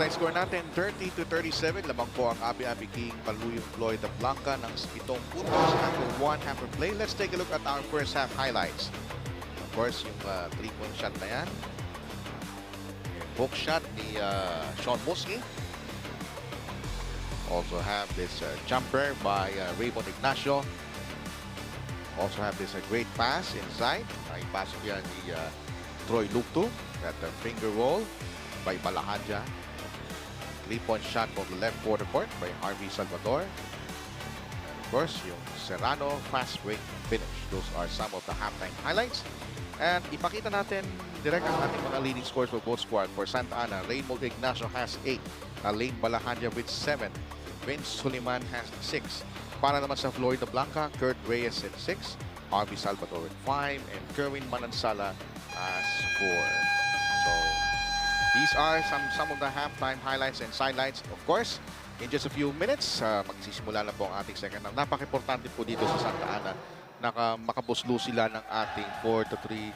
Halftime score natin, 30-37. Lamang po ang ABE ABE King Paluyong Floridablanca ng 7 puntos after 1 half of play. Let's take a look at our first half highlights. Of course, yung 3-point shot na yan. Yung hook shot ni Sean Muski. Also have this jumper by Raymond Ignacio. Also have this great pass inside. Ay pasok yan ni Troy Lukto. That finger roll by Balahanja. 3-point shot from the left quarter court by Harvey Salvador. And of course, yung Serrano fast break finish. Those are some of the halftime highlights. And ipakita natin direct ang ating mga leading scores for both squad. For Santa Ana, Raymond Ignacio has 8. Alain Balahanja with 7. Vince Suliman has 6. Para naman sa Floridablanca, Kurt Reyes at 6. Harvey Salvador at 5. And Kerwin Manansala has 4. So, these are some of the halftime highlights and sidelights. Of course, in just a few minutes, magsisimula na po ang ating second. Ang napaka-importante po dito sa Santa Ana, makabuslo sila ng ating 4-3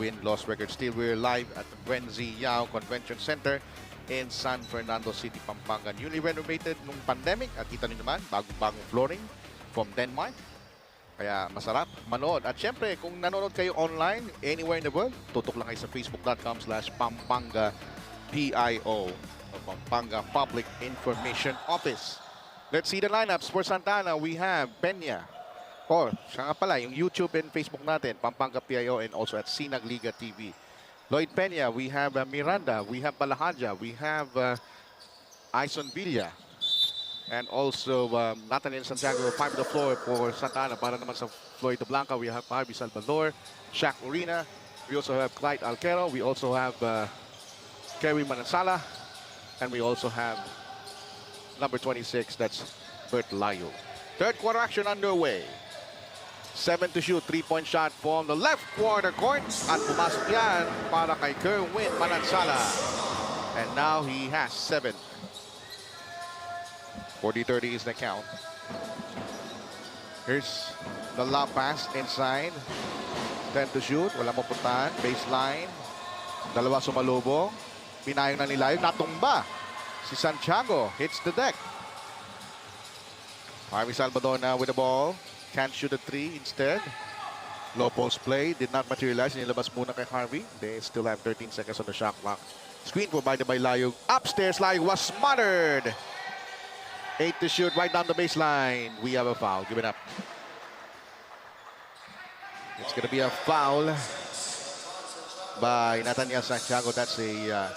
win-loss record. Still, we're live at the GUIAO Convention Center in San Fernando City, Pampanga. Newly renovated nung pandemic. At kita nyo naman, bagong flooring from Denmark. Kaya masarap manood. At syempre, kung nanonood kayo online, anywhere in the world, tutok lang kayo sa facebook.com/Pampanga PIO o Pampanga Public Information Office. Let's see the lineups for Santa Ana. We have Peña. Siya nga pala, yung YouTube and Facebook natin, Pampanga PIO, and also at Sinag Liga TV. Lloyd Peña, we have Miranda, we have Balahanja, we have Ison Villa, and also Nathaniel Santiago, 5 to the floor for Santa Ana. Para naman sa Floridablanca, we have Harvey Salvador, Shaq Urina, we also have Clyde Alquero, we also have Kerry Manansala, and we also have number 26, that's Bert Layo. Third quarter action underway. 7 to shoot, 3-point shot from the left quarter court. At pumasok yan para kay Kerwin Manansala. And now he has 7. 40-30 is the count. Here's the lob pass inside. 10 to shoot, wala mapuntahan. Baseline. Dalawa sumalubong. Pinayong na nila yun. Natumba. Si Santiago hits the deck. Harvey Salvador now with the ball. Can't shoot a 3 instead. Low post play. Did not materialize. Nilabas muna kay Harvey. They still have 13 seconds on the shot clock. Screen provided by Layug. Upstairs, Layug was smothered. 8 to shoot right down the baseline. We have a foul. Give it up. It's going to be a foul by Nathaniel Santiago. That's a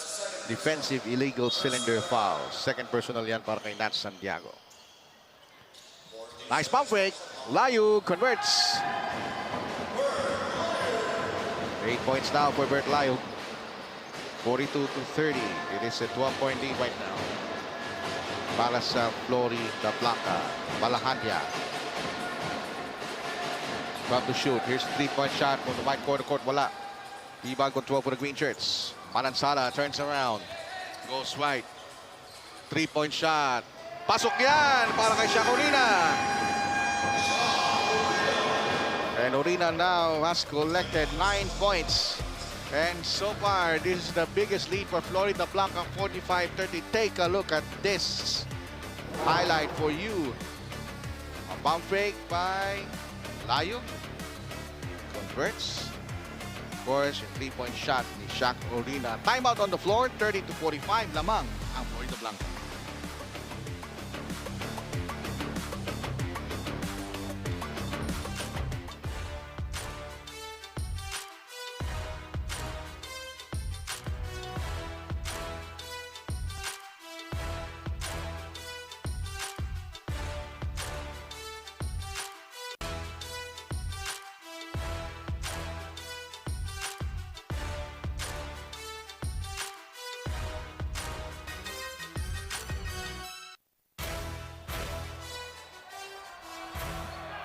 defensive illegal cylinder foul. Second personal yan para kay Nat Santiago. Nice pump fake. Layug converts. 8 points now for Bert Layug. 42-30. It is a 12-point lead right now. Para sa Floridablanca. Balahanja. About to shoot. Here's a 3-point shot from the right quarter court. Wala. Ibang control for the green shirts. Manansala turns around. Goes right. 3-point shot. Pasok yan para kay Shaq Urina. And Urina now has collected 9 points. And so far, this is the biggest lead for Floridablanca, 45-30. Take a look at this highlight for you. A pump fake by Layug. Converts. Of course, yung 3-point shot ni Shaq Urina. Timeout on the floor, 30-45. Lamang ang Floridablanca.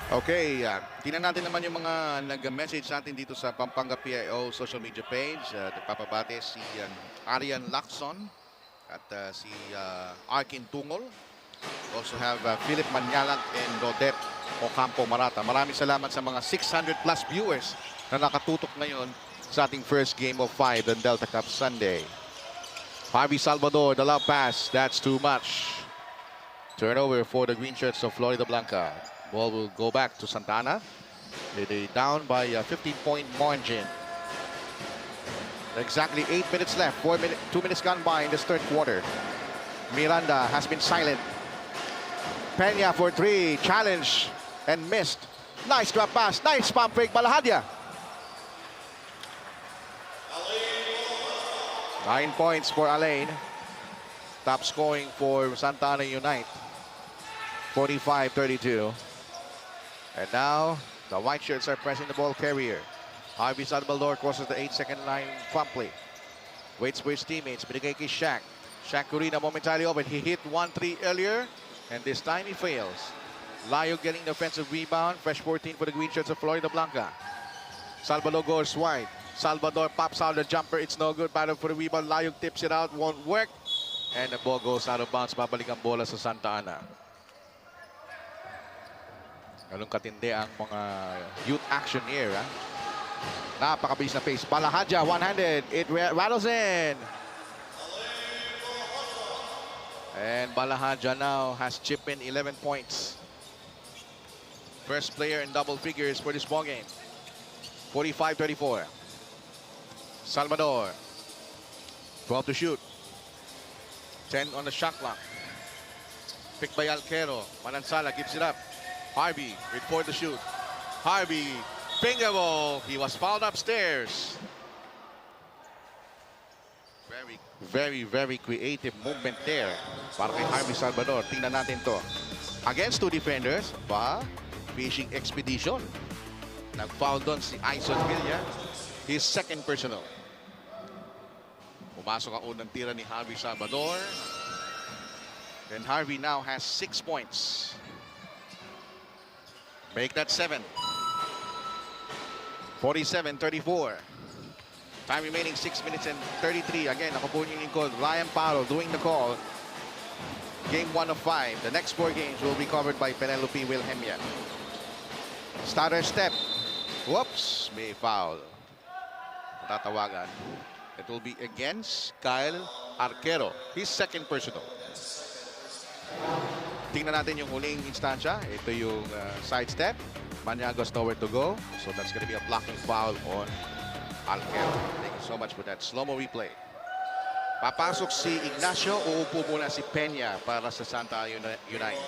Okay, tingnan natin naman yung mga nag-message natin dito sa Pampanga PIO social media page. Nagpapabate si Arian Lacson at si Arkin Tungol. Also have Philip Manyalag and Rodette Ocampo Marata. Maraming salamat sa mga 600 plus viewers na nakatutok ngayon sa ating first game of 5 ng Delta Cup Sunday. Javi Salvador, the love pass. That's too much. Turnover for the green shirts of Floridablanca. Ball will go back to Santana. They're down by a 15-point margin. Exactly 8 minutes left. 2 minutes gone by in this third quarter. Miranda has been silent. Peña for three. Challenge and missed. Nice drop pass. Nice pump fake. Balahadya. 9 points for Alain. Top scoring for Santana Unite. 45-32. And now the white shirts are pressing the ball carrier. Javi Salvador crosses the 8-second line promptly. Waits for his teammates. Binigay kay Shaq. Shaq Corina momentarily open. He hit 1-3 earlier, and this time he fails. Layog getting the offensive rebound. Fresh 14 for the green shirts of Floridablanca. Salvador goes wide. Salvador pops out the jumper. It's no good. Battle for the rebound. Layog tips it out. Won't work. And the ball goes out of bounds. Babalik ang bola sa Santa Ana. Ganun katindi ang mga youth action here. Ha? Napakabilis na pace. Balahadya, one-handed. It rattles in. And Balahadya now has chipped in 11 points. First player in double figures for this ball game. 45-34. Salvador. 12 to shoot. 10 on the shot clock. Picked by Alquero. Manansala gives it up. Harvey with 4 to shoot. Harvey, finger ball. He was fouled upstairs. Very creative movement there para kay Harvey Salvador. Tingnan natin to. Against two defenders, fishing expedition. Nag-foul doon si Ison Villa. His second personal. Pumasok ang unang tira ni Harvey Salvador. And Harvey now has 6 points. Make that 7. 47-34. Time remaining 6 minutes and 33. Again, ako po yung lingkod. Ryan Paro doing the call. Game 1 of 5. The next 4 games will be covered by Penelope Wilhelmian. Starter step. Whoops, may foul. Tatawagan. It will be against Kyle Arquero. His second personal. Tingnan natin yung huling instansya. Ito yung side step. Maniago's nowhere to go. So that's going to be a blocking foul on Alquero. Thank you so much for that slow-mo replay. Papasok si Ignacio. Uupo muna si Peña para sa Santa Unite.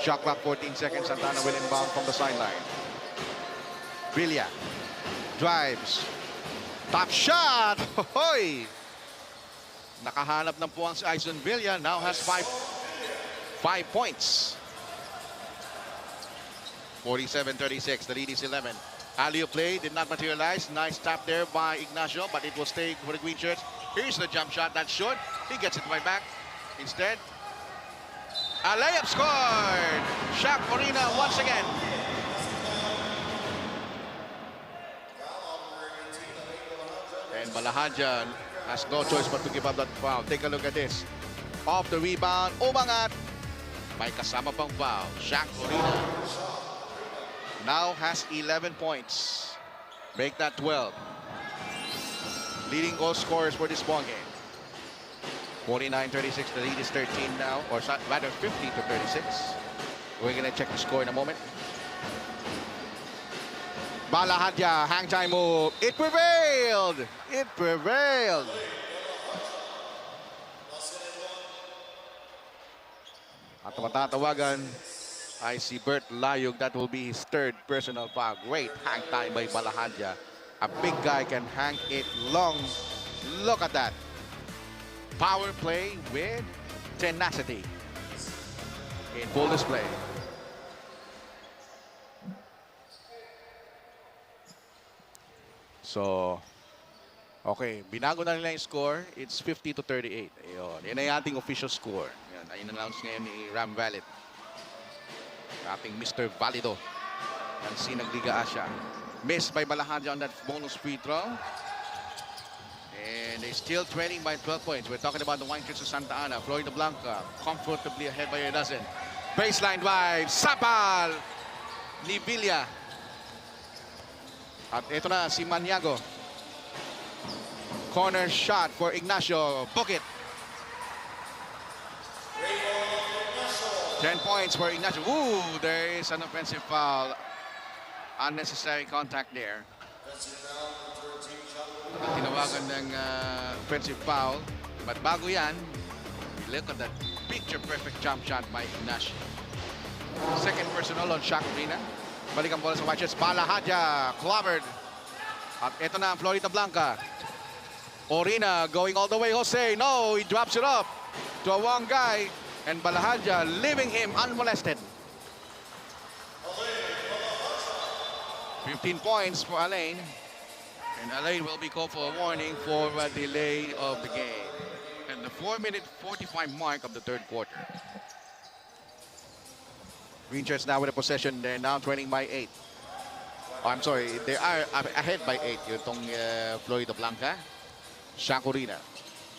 Shot clock 14 seconds. Santana will inbound from the sideline. Villa drives. Top shot! Hoy! Nakahanap ng puwang si Ison Villa. Now has 5 points. 47-36. The lead is 11. Alley-oop play did not materialize. Nice tap there by Ignacio, but it will stay for the green shirts. Here's the jump shot. That's short. He gets it right back. Instead, a layup scored. Shaq Corina once again. And Balahadya has no choice but to give up that foul. Take a look at this. Off the rebound, umangat. May kasama pang foul. Shaq Corina now has 11 points. Make that 12. Leading goal scorers for this ball game. 49-36. The lead is 13 now, or rather 50-36. We're gonna check the score in a moment. Balahadya, hang time move. It prevailed. It prevailed. At matatawagan ay si Bert Layog. That will be his third personal foul. Great hang time by Balahadya. A big guy can hang it long. Look at that. Power play with tenacity. In full display. So, okay, binago na nila yung score. It's 50-38. Ayun. Yan ay ating official score. Yan, ay in-announce ngayon ni Ram Valit. Ating Mr. Valido. Yan si Nagliga Asia. Missed by Balahadya on that bonus free throw. And they're still trailing by 12 points. We're talking about the Whitecaps of Santa Ana. Floridablanca comfortably ahead by a dozen. Baseline drive. Sapal ni Villa. At ito na si Maniago. Corner shot for Ignacio. Book it. 10 points for Ignacio. Ooh, there is an offensive foul. Unnecessary contact there. Tinawagan ng offensive foul. But bago yan, look at that picture-perfect jump shot by Ignacio. Second personal on Shaq Rina. Balik ang bola sa white shirts. Balahadja, clobbered. At ito na ang Florida Blanca. Orina going all the way. Jose, no, he drops it off to a wrong guy. And Balahadja leaving him unmolested. 15 points for Alain. And Alain will be called for a warning for a delay of the game. And the 4-minute 45 mark of the third quarter. Green Shirts now with a possession. They're now trailing by 8. Oh, I'm sorry. They are ahead by 8. Itong Florida Blanca. Shakurina.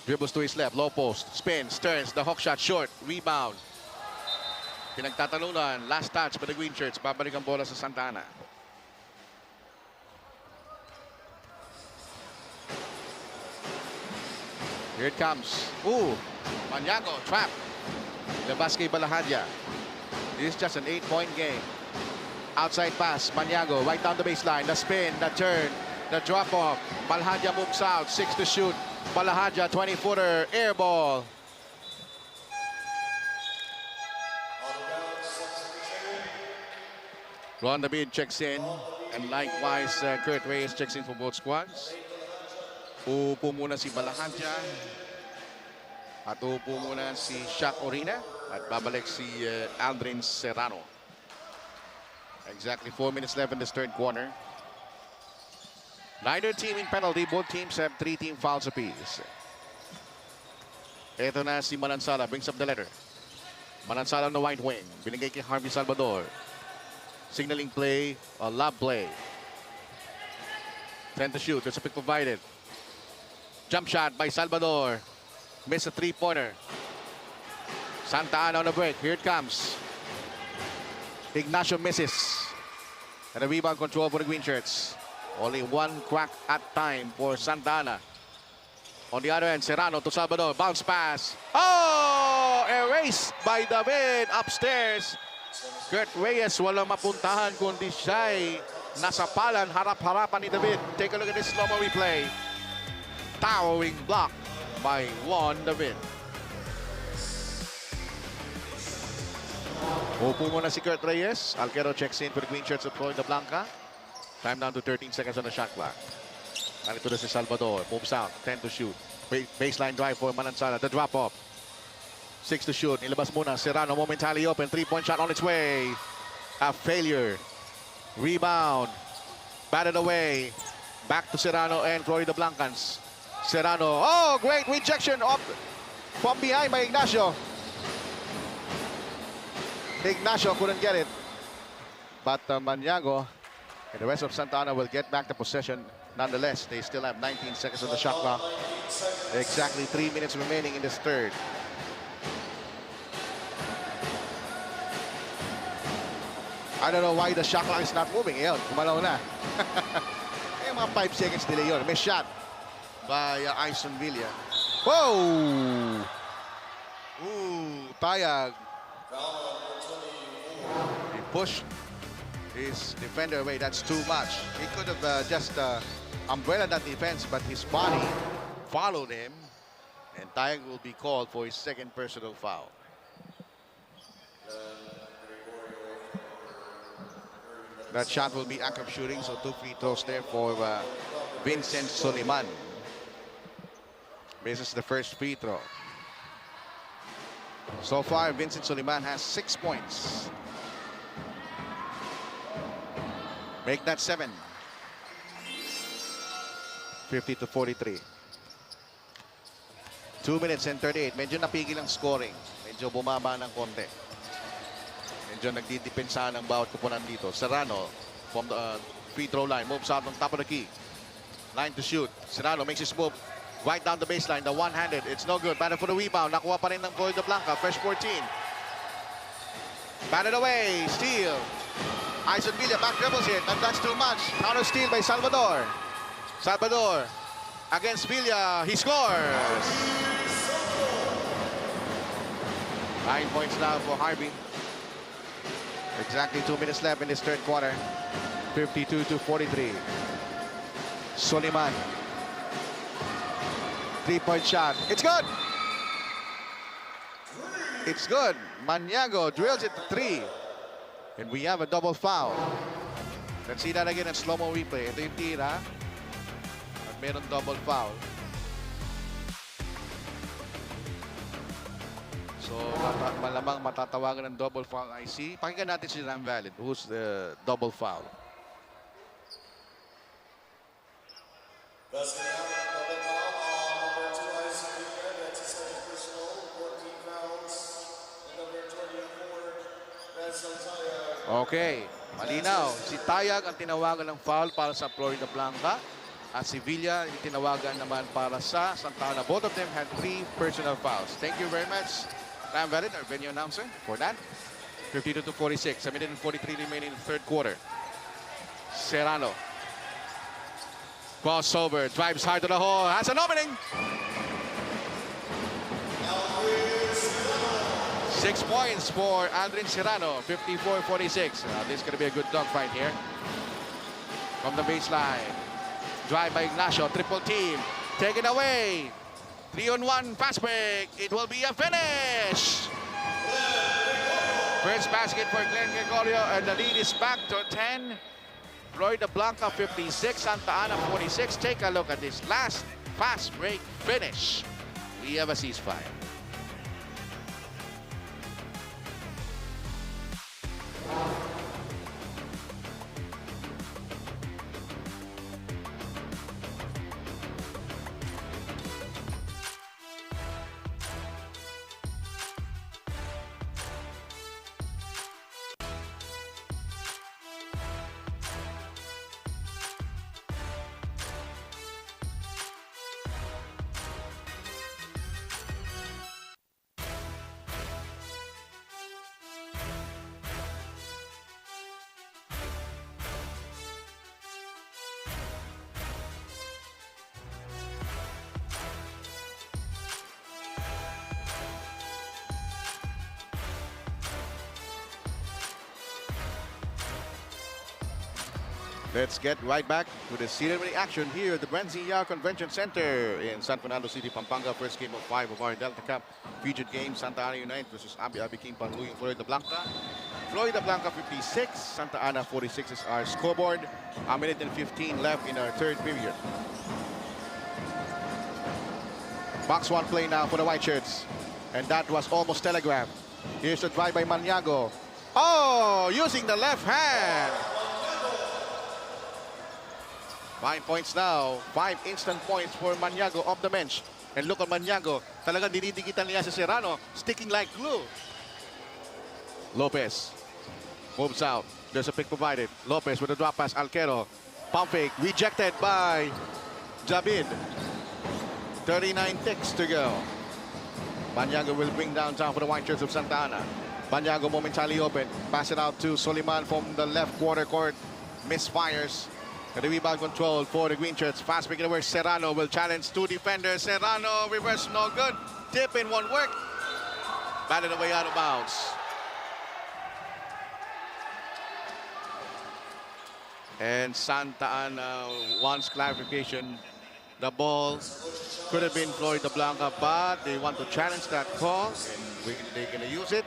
Dribbles to his left. Low post. Spins. Turns. The hook shot short. Rebound. Pinagtatalunan. Last touch by the Green Shirts. Babalik ang bola sa Santana. Here it comes. Ooh. Maniago. Trap. Labas kay Balahadja. This is just an 8-point game. Outside pass. Maniago. Right down the baseline. The spin. The turn. The drop off. Balahadja moves out. 6 to shoot. Balahadja 20-footer. Air ball. Ron David checks in. And likewise, Kurt Reyes checks in for both squads. Uupo muna si Balahadja. At uupo muna si Shaq Orina. At babalik si Aldrin Serrano. Exactly 4 minutes left in this third quarter. Neither team in penalty. Both teams have 3 team fouls apiece. Ito na si Manansala. Brings up the letter. Manansala on the right wing. Binigay kay Harvey Salvador. Signaling play. A lob play. 10 to shoot. There's a pick provided. Jump shot by Salvador. Miss a 3-pointer. Santa Ana on the break. Here it comes. Ignacio misses. And a rebound control for the Green Shirts. Only one crack at time for Santa Ana. On the other end, Serrano to Salvador. Bounce pass. Oh! Erased by David upstairs. Kurt Reyes walang mapuntahan kundi siya'y nasapalan. Harap-harapan ni David. Take a look at this slow-mo replay. Towering block by Juan David. Upo muna si Kurt Reyes. Alquero checks in for the Green Shirts of Florida Blanca. Time down to 13 seconds on the shot clock. Narito na si Salvador. Moves out. 10 to shoot. Baseline drive for Manansala. The drop off. 6 to shoot. Nilabas muna. Serrano momentarily open. 3-point shot on its way. A failure. Rebound. Batted away. Back to Serrano and Florida Blancans. Serrano. Oh, great rejection of from behind by Ignacio. Ignacio couldn't get it. But Maniago and the rest of Santana will get back the possession. Nonetheless, they still have 19 seconds on the shot clock. Exactly 3 minutes remaining in this third. I don't know why the shot clock is not moving. Ayun, kumalaw na. Yung mga 5 seconds delay yun. May shot by Ison Villa. Whoa! Ooh, Tayag. He pushed his defender away. That's too much. He could have just umbrella that defense, but his body followed him. And Tayag will be called for his second personal foul. That shot will be accurate shooting, so 2 free throws there for Vincent Soliman. Misses the first free throw. So far, Vincent Soliman has 6 points. Make that 7. 50-43. 2 minutes and 38. Medyo napigil ang scoring. Medyo bumaba ng konti. Medyo nagdidepensa ng bawat kupunan dito. Serrano from the free throw line. Moves out on top of the key. 9 to shoot. Serrano makes his move. Right down the baseline. The one-handed. It's no good. Batted for the rebound. Nakuha pa rin ng Florida Blanca. Fresh 14. Batted away. Steal. Ison Villa back dribbles it. And that's too much. Counter steal by Salvador. Salvador against Villa. He scores. 9 points now for Harvey. Exactly 2 minutes left in this third quarter. 52-43. Soliman. 3-point shot. It's good. It's good. Maniago drills it to 3. And we have a double foul. Let's see that again in slow-mo replay. Ito yung tira. At meron double foul. So, malamang matatawagan ng double foul IC. Pakinggan natin si Ram Valid. Who's the double foul? Okay, malinaw. Si Tayag ang tinawagan ng foul para sa Florida Blanca. At si Villa yung tinawagan naman para sa Santa Ana. Both of them had 3 personal fouls. Thank you very much, Ram Valid, our venue announcer, for that. 52-46, 1 minute and 43 remaining in the third quarter. Serrano. Crossover, drives hard to the hole, has an opening. 6 points for Adrian Serrano, 54-46. This is going to be a good dogfight here. From the baseline. Drive by Ignacio, triple team. Taken away. 3-on-1 fast break. It will be a finish. First basket for Glenn Gregorio, and the lead is back to 10. Florida Blanca 56, Santa Ana 46. Take a look at this last fast break finish. We have a ceasefire. Let's get right back to the ceremony action here at the BREN Convention Center in San Fernando City, Pampanga. First game of 5 of our Delta Cup featured game. Santa Ana United versus ABE ABE PANYULONG Florida-Blanca. Florida-Blanca 56, Santa Ana 46 is our scoreboard. A minute and 15 left in our third period. Box 1 play now for the White Shirts. And that was almost telegraphed. Here's the drive by Maniago. Oh, using the left hand. 5 points now. 5 instant points for Maniago off the bench. And look at Maniago. Talagang dinidikitan niya si Serrano. Sticking like glue. Lopez moves out. There's a pick provided. Lopez with a drop pass. Alquero. Pump fake. Rejected by Javid. 39 ticks to go. Maniago will bring downtown for the White Shirts of Santa Ana. Maniago momentarily open. Pass it out to Soliman from the left quarter court. Misfires. The rebound control for the Green Shirts. Fast break it over. Serrano will challenge 2 defenders. Serrano reverse, no good. Tip in, won't work. Batted away out of bounds. And Santa Ana wants clarification. The ball could have been Florida Blanca, but they want to challenge that call. And they're going to use it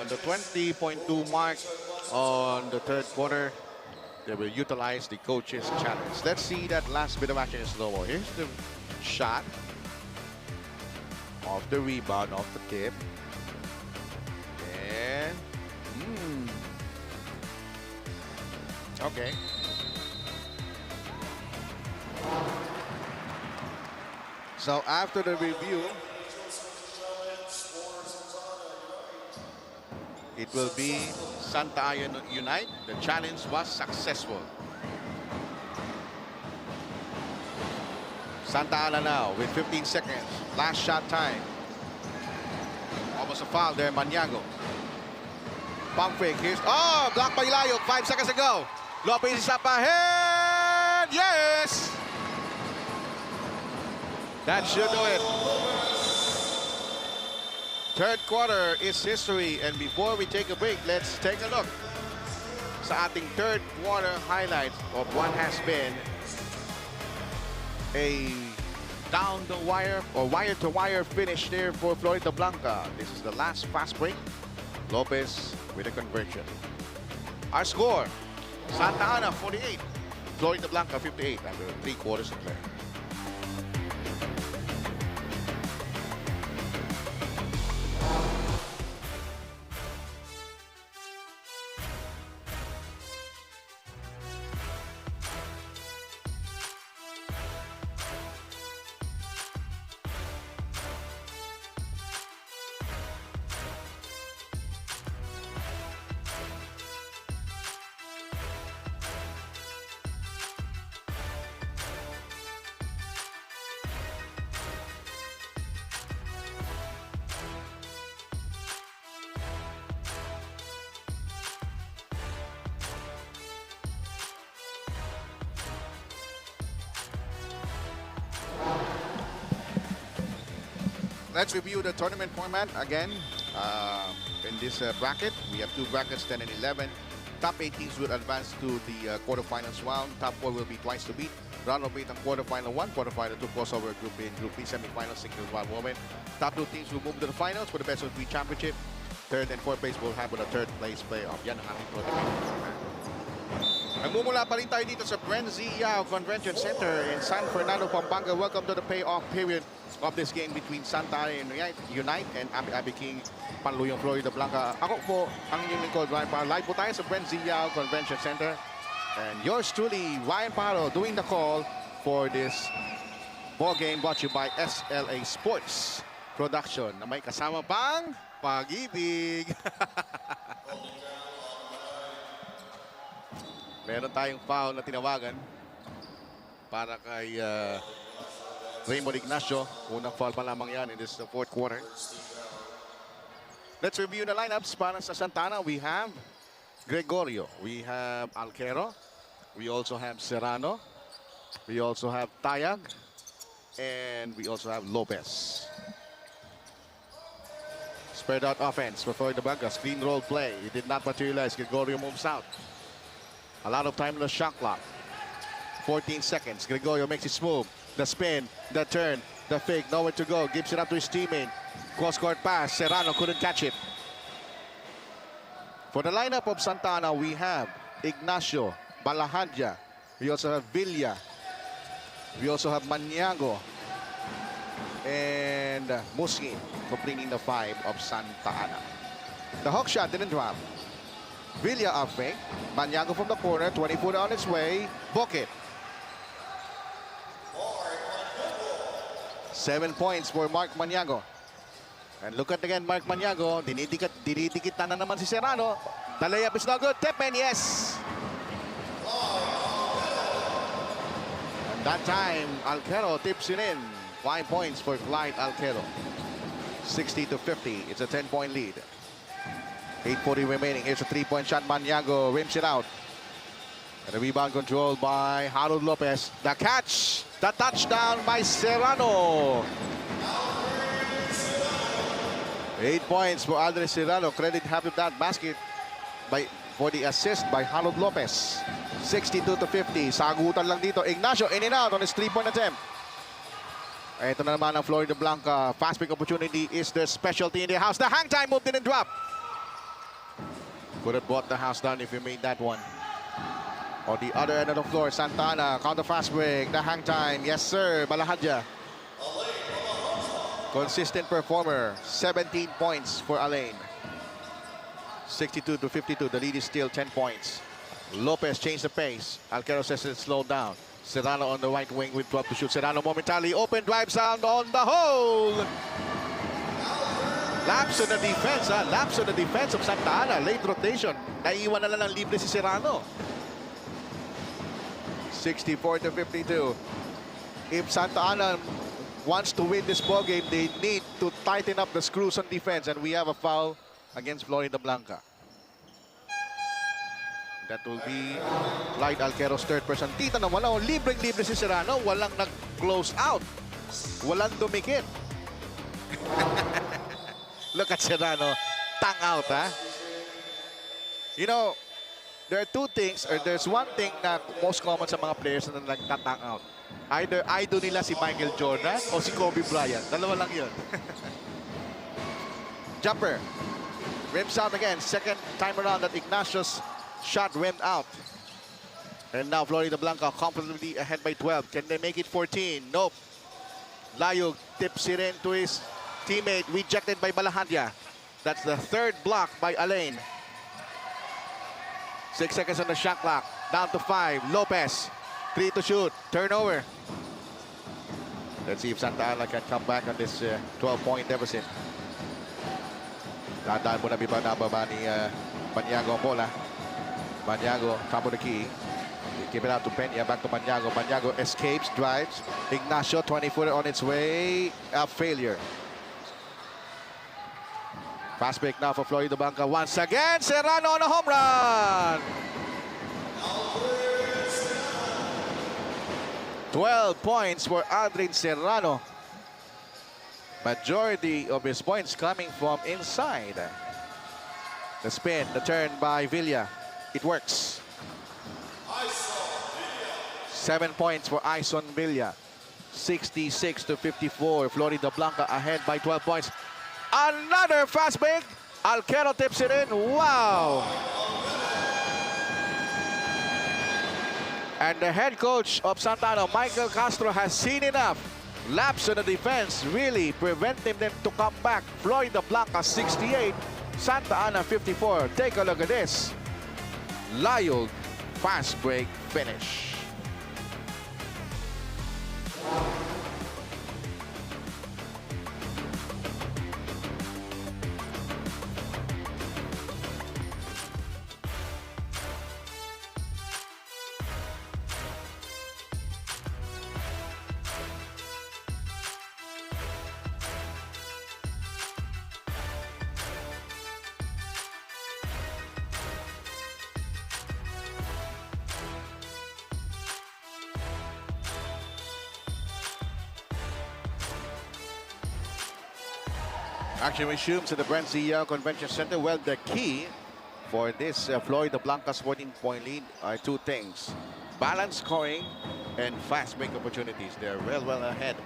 on the 20.2 mark on the third quarter. They will utilize the coach's challenge. Let's see that last bit of action in slow-mo. Here's the shot off the rebound, off the tip. And okay. So after the review, it will be Santa Ana United. The challenge was successful. Santa Ana now with 15 seconds. Last shot time. Almost a foul there, Maniago. Pump fake. Here's, oh, blocked by Layo 5 seconds ago. Lopez is up ahead. Yes! That should do it. Third quarter is history. And before we take a break, let's take a look sa ating third quarter highlights of what has been a down the wire or wire to wire finish there for Florida Blanca. This is the last fast break. Lopez with a conversion. Our score, Santa Ana 48, Florida Blanca 58 after 3 quarters of play. Let's review the tournament format again. In this bracket, we have 2 brackets, 10 and 11. Top 8 teams will advance to the quarterfinals round. Top 4 will be twice to beat. Round of 8 ang quarterfinal 1, quarterfinal 2, crossover group A and group B, semifinal single one woman. Top 2 teams will move to the finals for the best of 3 championship. Third and fourth place will have a third place playoff. Yan ang ating tournament format. Nagmumula pa rin tayo dito sa BREN GUIAO Convention Center in San Fernando, Pampanga. Welcome to the payoff period of this game between Santa Ana Unite and ABE ABE King, PANYULONG Florida Blanca. Ako po ang inyong lingkod, Ryan Paro. Live po tayo sa BREN GUIAO Convention Center. And yours truly, Ryan Paro, doing the call for this ball game brought to you by SLA Sports Production na may kasama pang pag-ibig. Meron tayong foul na tinawagan para kay Raymond Ignacio. Unang foul pa lamang yan in this fourth quarter. Let's review the lineups para sa Santa Ana. We have Gregorio. We have Alquero. We also have Serrano. We also have Tayag. And we also have Lopez. Spread out offense for Florida Blanca. Screen roll play. It did not materialize. Gregorio moves out. A lot of time in the shot clock. 14 seconds. Gregorio makes his move. The spin, the turn, the fake. Nowhere to go. Gives it up to his teammate. Cross-court pass. Serrano couldn't catch it. For the lineup of Santa Ana, we have Ignacio, Balahadja. We also have Villa. We also have Maniago. And Muskin completing the 5 of Santa Ana. The hook shot didn't drop. Villa up fake. Maniago from the corner. 20-footer on its way. Book it. 7 points for Mark Maniago. And look at again Mark Maniago. Dinidikit na naman si Serrano. The layup is not good. Tip in, yes. And that time, Alquero tips it in. 5 points for Clyde Alquero. 60-50. It's a 10-point lead. 8:40 remaining. Here's a 3-point shot. Maniago rims it out. And the rebound controlled by Harold Lopez. The catch. The touchdown by Serrano. 8 points for Andres Serrano. Credit half of that basket for the assist by Harold Lopez. 62-50. Sagutan lang dito. Ignacio in and out on his 3-point attempt. Ito na naman ang Florida Blanca. Fast break opportunity is their specialty in the house. The hang time move didn't drop. Could have brought the house down if you made that one. On the other end of the floor, Santa Ana, counter fast break, the hang time. Yes, sir, Balahadja. Consistent performer, 17 points for Alain. 62-52, the lead is still 10 points. Lopez changed the pace. Alquero says it's slowed down. Serrano on the right wing with 12 to shoot. Serrano momentarily open, drive sound on the hole. Lapse on the defense, ha? Lapse on the defense of Santa Ana. Late rotation. Naiiwan na lang ng libre si Serrano. 64-52. If Santa Ana wants to win this ball game, they need to tighten up the screws on defense. And we have a foul against Florida Blanca. That will be Clyde Alquero's third person. Tita na wala. Libreng-libre si Serrano. Walang nag-close out Walang dumikit. Look at Serrano. Tang out, ha? You know, there are two things, or there's one thing na most common sa mga players na nagtatang out. Either idol nila si Michael Jordan o si Kobe Bryant. Dalawa lang yun. Jumper. Rims out again. Second time around that Ignacio's shot rimmed out. And now Florida Blanca comfortably ahead by 12. Can they make it 14? Nope. Layug tips it in to his teammate. Rejected by Balahandia. That's the third block by Alain. 6 seconds on the shot clock. Down to 5. Lopez. 3 to shoot. Turnover. Let's see if Santa Ana can come back on this 12-point deficit. Dadaan muna nababa ni Paniago ang bola. Paniago, top of the key. Give it out to Peña. Back to Paniago. Paniago escapes, drives. Ignacio, 20-footer on its way. A failure. Fast break now for Florida Blanca. Once again, Serrano on a home run. 12 points for Aldrin Serrano. Majority of his points coming from inside. The spin, the turn by Villa. It works. 7 points for Ison Villa. 66 to 54. Florida Blanca ahead by 12 points. Another fast break. Alquero tips it in. Wow. And the head coach of Santa Ana, Michael Castro, has seen enough. Lapse in the defense really preventing them to come back. Florida Blanca 68, Santa Ana 54. Take a look at this. Layug, fast break finish. Action resumes at the BREN Convention Center. Well, the key for this Florida Blanca's 14-point lead are two things: balanced scoring and fast break opportunities. They're well ahead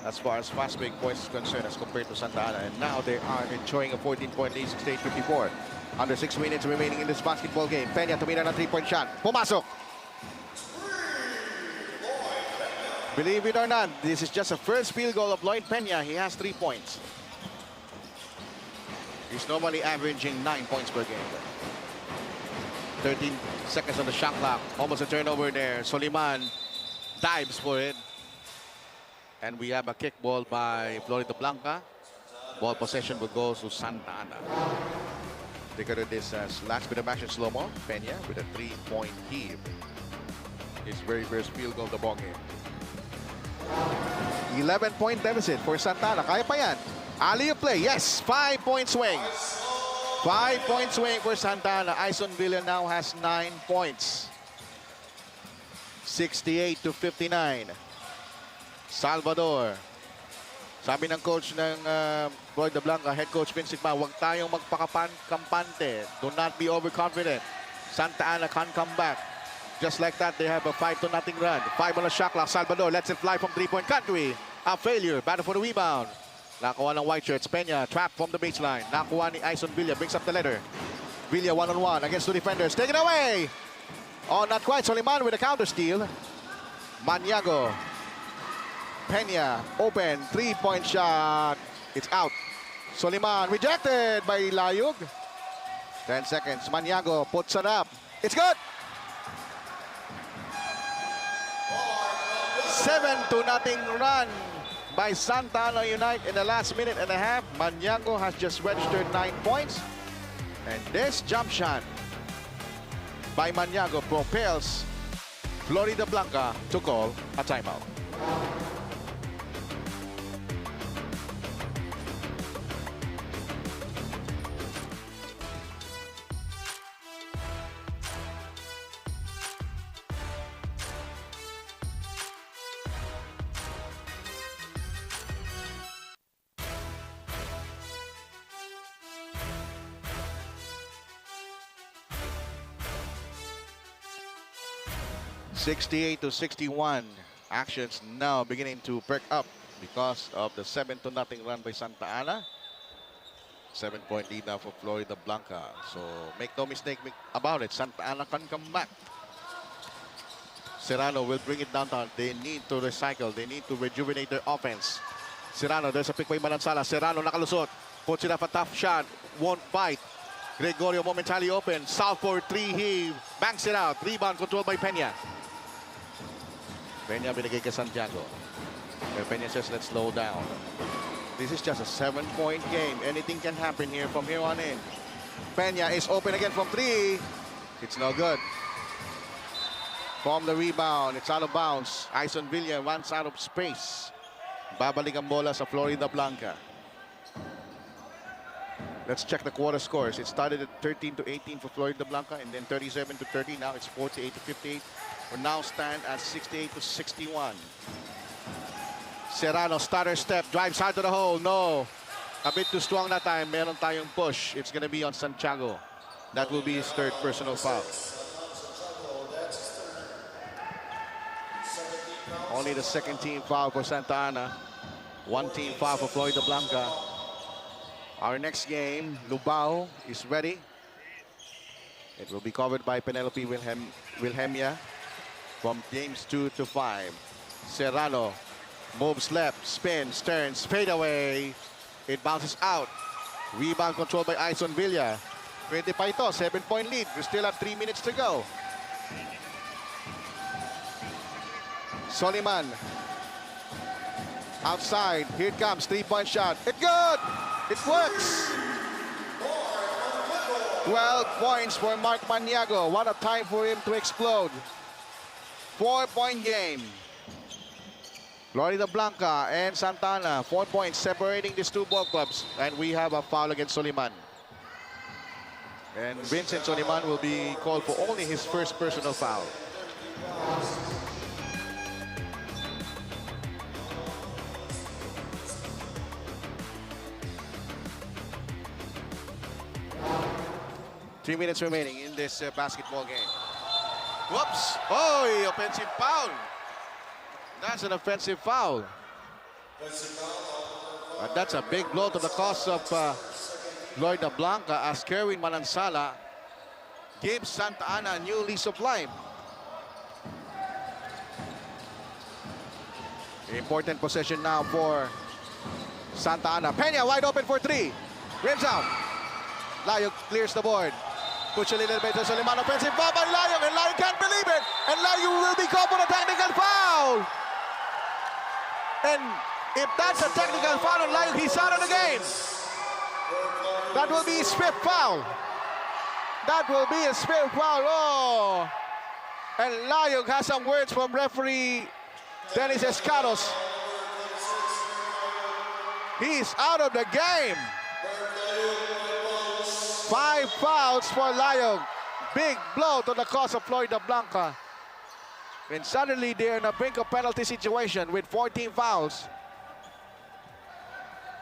as far as fast break points is concerned as compared to Santa Ana. And now they are enjoying a 14-point lead, 68-54. Under 6 minutes remaining in this basketball game. Peña tumira ng 3-point shot. Pumasok! Believe it or not, this is just a first field goal of Lloyd Peña. He has 3 points. He's normally averaging 9 points per game. 13 seconds on the shot clock. Almost a turnover there. Soliman dives for it. And we have a kick ball by Florida Blanca. Ball possession will go to Santa Ana. Take a look at this last bit of action slow-mo. Peña with a 3-point heave. His very first field goal of the ball game. 11-point deficit for Santa Ana. Kaya pa yan. Alley play, yes, 5-point swing. 5-point swing for Santa Ana. Ison Villa now has 9 points. 68 to 59. Salvador. Sabi ng coach ng Florida Blanca, head coach Vincent Ma, huwag tayong magpakampante. Do not be overconfident. Santa Ana can come back. Just like that, they have a 5-0 run. 5 on the shot clock. Salvador lets it fly from 3-point country. A failure. Battle for the rebound. Nakuha ng white shirts. Peña trapped from the baseline. Nakuha ni Ison Villa. Brings up the letter. Villa one-on-one against two defenders. Taken away. Oh, not quite. Soliman with a counter steal. Maniago. Peña open. 3-point shot. It's out. Soliman rejected by Layug. 10 seconds. Maniago puts it up. It's good. 7-0 run by Santa Ana United in the last minute and a half. Maniago has just registered 9 points. And this jump shot by Maniago propels Florida Blanca to call a timeout. 68-61. Actions now beginning to perk up because of the 7-0 run by Santa Ana. 7-point lead now for Florida Blanca. So make no mistake about it. Santa Ana can come back. Serrano will bring it downtown. They need to recycle. They need to rejuvenate their offense. Serrano, there's a pick by Manansala. Serrano nakalusot. Puts it up a tough shot. Won't bite. Gregorio momentarily open. South for three. He banks it out. Rebound controlled by Peña. Peña binigay kay Santiago. Pero Peña says, let's slow down. This is just a 7-point game. Anything can happen here from here on in. Peña is open again from three. It's no good. From the rebound, it's out of bounds. Ison Villa runs out of space. Babalik ang bola sa Florida Blanca. Let's check the quarter scores. It started at 13-18 for Florida Blanca and then 37-30. Now it's 48-58. We now stand at 68-61. Serrano, starter step, drives hard to the hole. No. A bit too strong that time. Meron tayong push. It's going to be on Santiago. That will be his third personal foul. Only the second team foul for Santa Ana. One team foul for Florida Blanca. Our next game, Lubao is ready. It will be covered by Penelope Wilhelmia from games 2 to 5. Serrano moves left, spins, turns, fade away. It bounces out. Rebound controlled by Ison Villa. 20 pa ito, 7-point lead. We still have 3 minutes to go. Soliman. Outside. Here it comes. 3-point shot. It's good. It works. 12 points for Mark Maniago. What a time for him to explode. 4-point game. Florida Blanca and Santa Ana. 4 points separating these two ball clubs. And we have a foul against Soliman. And Vincent Soliman will be called for only his first personal foul. Three minutes remaining in this basketball game. Whoops! Oh, offensive foul. That's an offensive foul. And that's a big blow to the cause of Florida Blanca as Kerwin Manansala gives Santa Ana a new lease of life. Important possession now for Santa Ana. Peña wide open for three. Rims out. Layo clears the board. Push a little bit to Soliman. Offensive foul by Layo. And Layo can't believe it. And Layo will be called for a technical foul. And if that's a technical foul on Layo, he's out of the game. That will be his fifth foul. That will be his fifth foul. Oh. And Layo has some words from referee Dennis Escaros. He's out of the game. 5 fouls for Layo. Big blow to the cause of Florida Blanca. And suddenly they're in a brink of penalty situation with 14 fouls.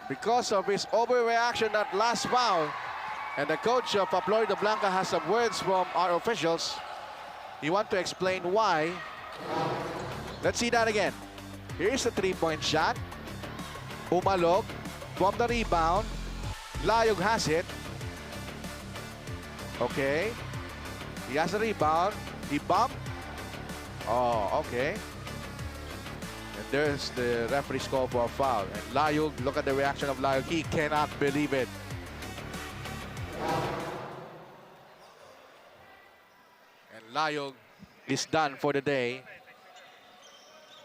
Because of his overreaction at last foul. And the coach of Florida Blanca has some words from our officials. He wants to explain why. Let's see that again. Here's the 3-point shot. Umalog from the rebound. Layog has it. Okay. He has a rebound. He bumped. Oh, okay. And there's the referee's call for a foul. And Layog, look at the reaction of Layog. He cannot believe it. And Layog is done for the day.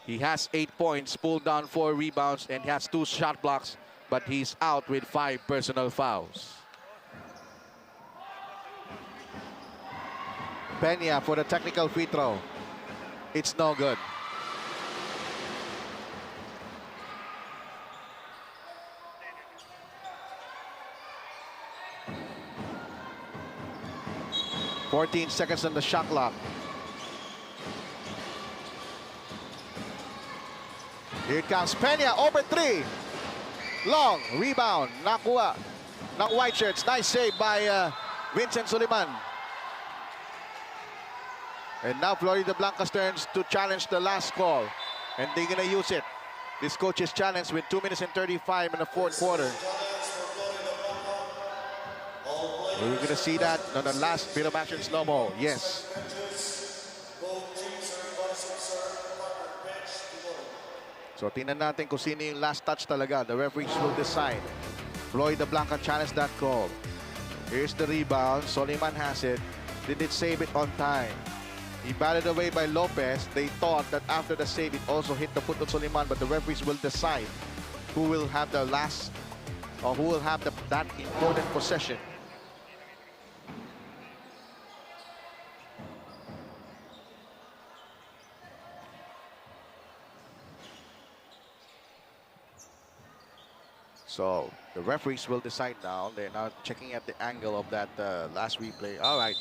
He has 8 points, pulled down 4 rebounds, and he has 2 shot blocks, but he's out with 5 personal fouls. Peña for the technical free throw. It's no good. "14 seconds on the shot clock. Here it comes. Peña, open 3. Long, rebound, nakuha ng white shirts. Nice save by Vincent Soliman. And now Florida Blanca's turns to challenge the last call. And they're going to use it. This coach's challenge with 2 minutes and 35 in the fourth quarter. We're going to see that on the last bit of action slow-mo. Yes. So tingnan natin kung sino yung last touch talaga. The referees will decide. Florida Blanca challenged that call. Here's the rebound. Soliman has it. Did it save it on time? He batted away by Lopez. They thought that after the save, it also hit the foot of Soliman, but the referees will decide who will have the last, or who will have that important possession. So the referees will decide now. They're now checking at the angle of that last replay. All right.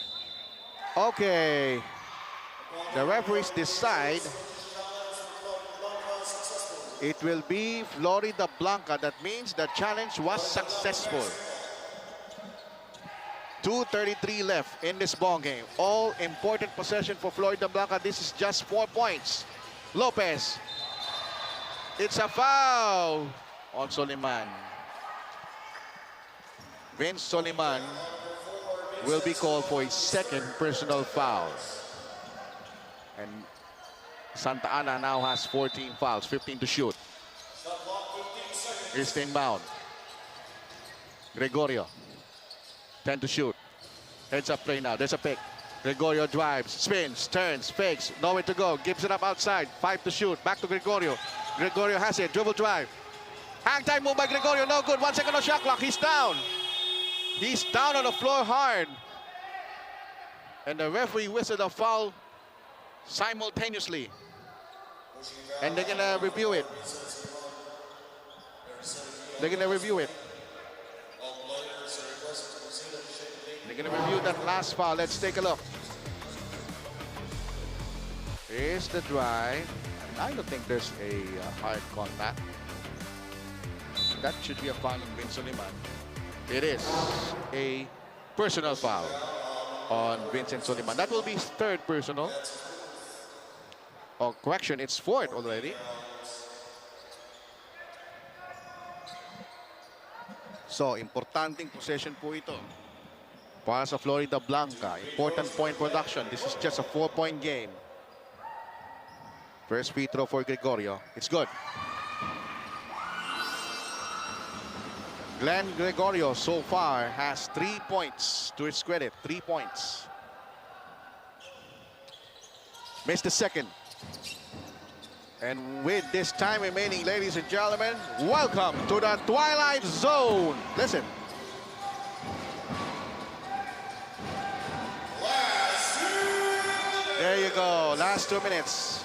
Okay. The referees decide it will be Florida Blanca. That means the challenge was successful. 2:33 left in this ball game. All important possession for Florida Blanca. This is just 4 points. Lopez. It's a foul on Soliman. Vince Soliman will be called for his second personal foul. And Santa Ana now has 14 fouls, 15 to shoot. Here's the inbound. Gregorio, 10 to shoot. Heads up play now, there's a pick. Gregorio drives, spins, turns, fakes, nowhere to go, gives it up outside, 5 to shoot, back to Gregorio. Gregorio has it, dribble drive. Hang time move by Gregorio, no good, 1 second on shot clock, he's down. He's down on the floor hard. And the referee whistled a foul simultaneously. And they're gonna review it. They're gonna review it. They're gonna review that last foul. Let's take a look. Here's the drive. I don't think there's a hard contact. That should be a foul on Vince Soliman. It is a personal foul on Vincent Soliman. That will be his third personal. Oh, correction, it's fourth already. So, importanteng possession po ito para sa Florida Blanca. Important point production. This is just a 4-point game. First free throw for Gregorio. It's good. Glenn Gregorio so far has 3 points to his credit. 3 points. Missed the second. And with this time remaining, ladies and gentlemen, welcome to the Twilight Zone. Listen. There you go. Last 2 minutes.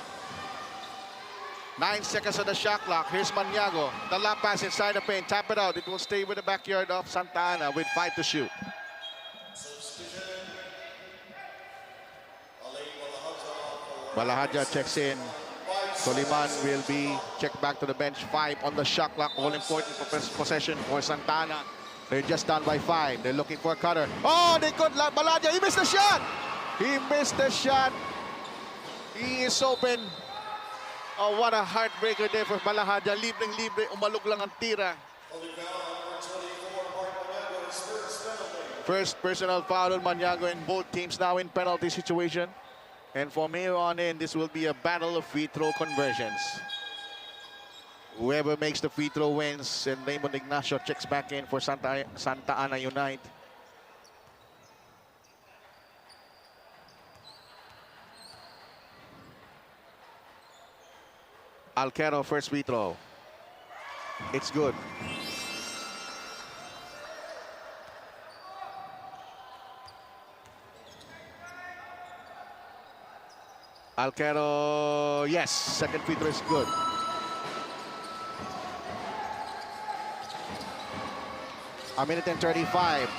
9 seconds on the shot clock. Here's Maniago. The lap pass inside the paint. Tap it out. It will stay with the backyard of Santa Ana with 5 to shoot. Balahadja checks in. Soliman will be checked back to the bench. 5 on the shot clock. All important possession for Santa Ana. They're just down by 5. They're looking for a cutter. Oh, they could. Balahadja, he missed the shot. He missed the shot. He is open. Oh, what a heartbreaker there for Balahadja. Libreng-libre, umalog lang ang tira. First personal foul on Maniago, and both teams now in penalty situation. And from here on in, this will be a battle of free throw conversions. Whoever makes the free throw wins, and Raymond Ignacio checks back in for Santa Ana Unite. Alquero, first free throw. It's good. Alquero, yes, second free throw is good. A minute and 35.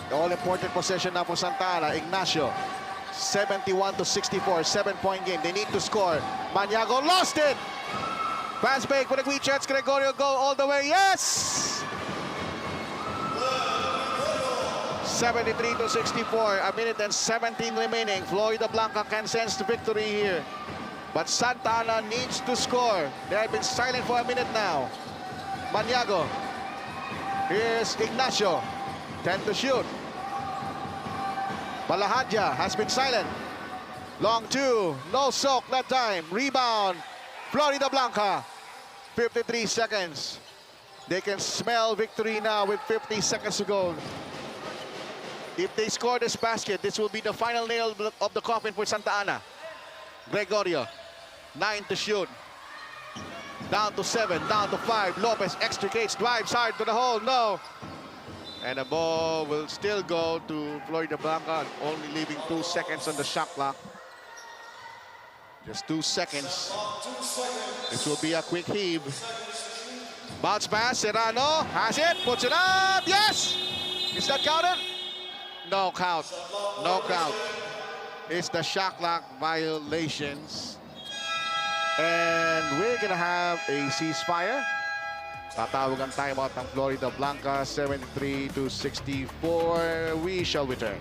The all-important possession now for Santa Ana. Ignacio, 71 to 64, 7-point game. They need to score. Maniago lost it. Pass break for the Green Shirts. Gregorio go all the way. Yes! 73-64. A minute and 17 remaining. Florida Blanca can sense the victory here. But Santa Ana needs to score. They have been silent for a minute now. Maniago. Here's Ignacio. 10 to shoot. Balahadja has been silent. Long two. No soak that time. Rebound. Florida Blanca. 53 seconds. They can smell victory now with 50 seconds to go. If they score this basket, this will be the final nail of the coffin for Santa Ana. Gregorio. 9 to shoot. Down to 7, down to 5. Lopez extricates, drives hard to the hole. No. And the ball will still go to Florida Blanca, only leaving 2 seconds on the shot clock. Just 2 seconds. This will be a quick heave. Bounce pass, Serrano has it, puts it up. Yes! Is that counted? No count. No count. It's the shot clock violations. And we're gonna have a ceasefire. Tatawag ang timeout ng Florida Blanca, 73-64. We shall return.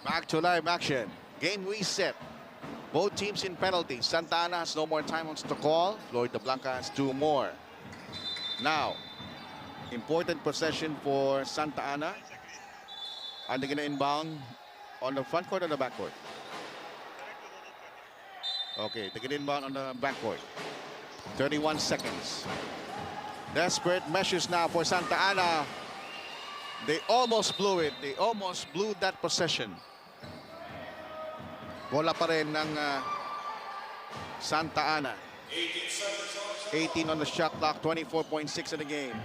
Back to live action. Game reset. Both teams in penalties. Santa Ana has no more timeouts to call. Florida Blanca has 2 more. Now, important possession for Santa Ana. Are they going to inbound on the front court or the back court? Okay, they get inbound on the back court. 31 seconds. Desperate measures now for Santa Ana. They almost blew it. They almost blew that possession. Bola pa rin ng Santa Ana. 18 on the shot clock, 24.6 in the game.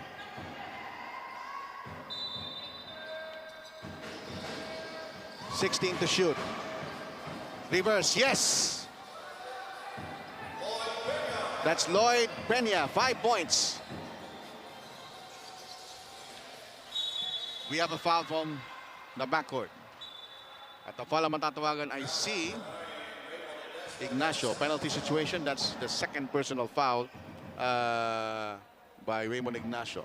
(16 to shoot. Reverse, yes! That's Lloyd Peña, 5 points. We have a foul from the backcourt. At the foul ang matatawagan ay si Ignacio. Penalty situation, that's the second personal foul by Raymond Ignacio.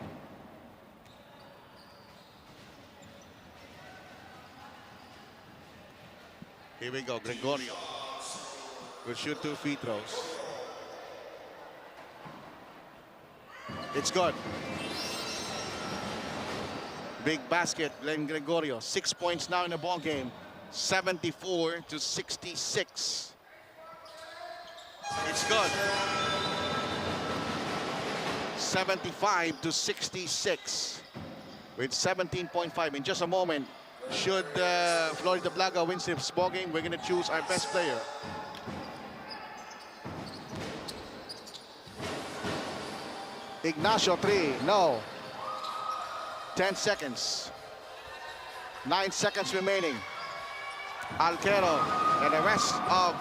Here we go, Gregorio will shoot 2 free throws. It's good. Big basket, Glenn Gregorio. 6 points now in the ball game. 74-66. It's good. 75-66. With 17.5 in just a moment. Should Florida Blanca win this ball game, we're going to choose our best player. Ignacio 3, no. 10 seconds. 9 seconds remaining. Alquero and the rest of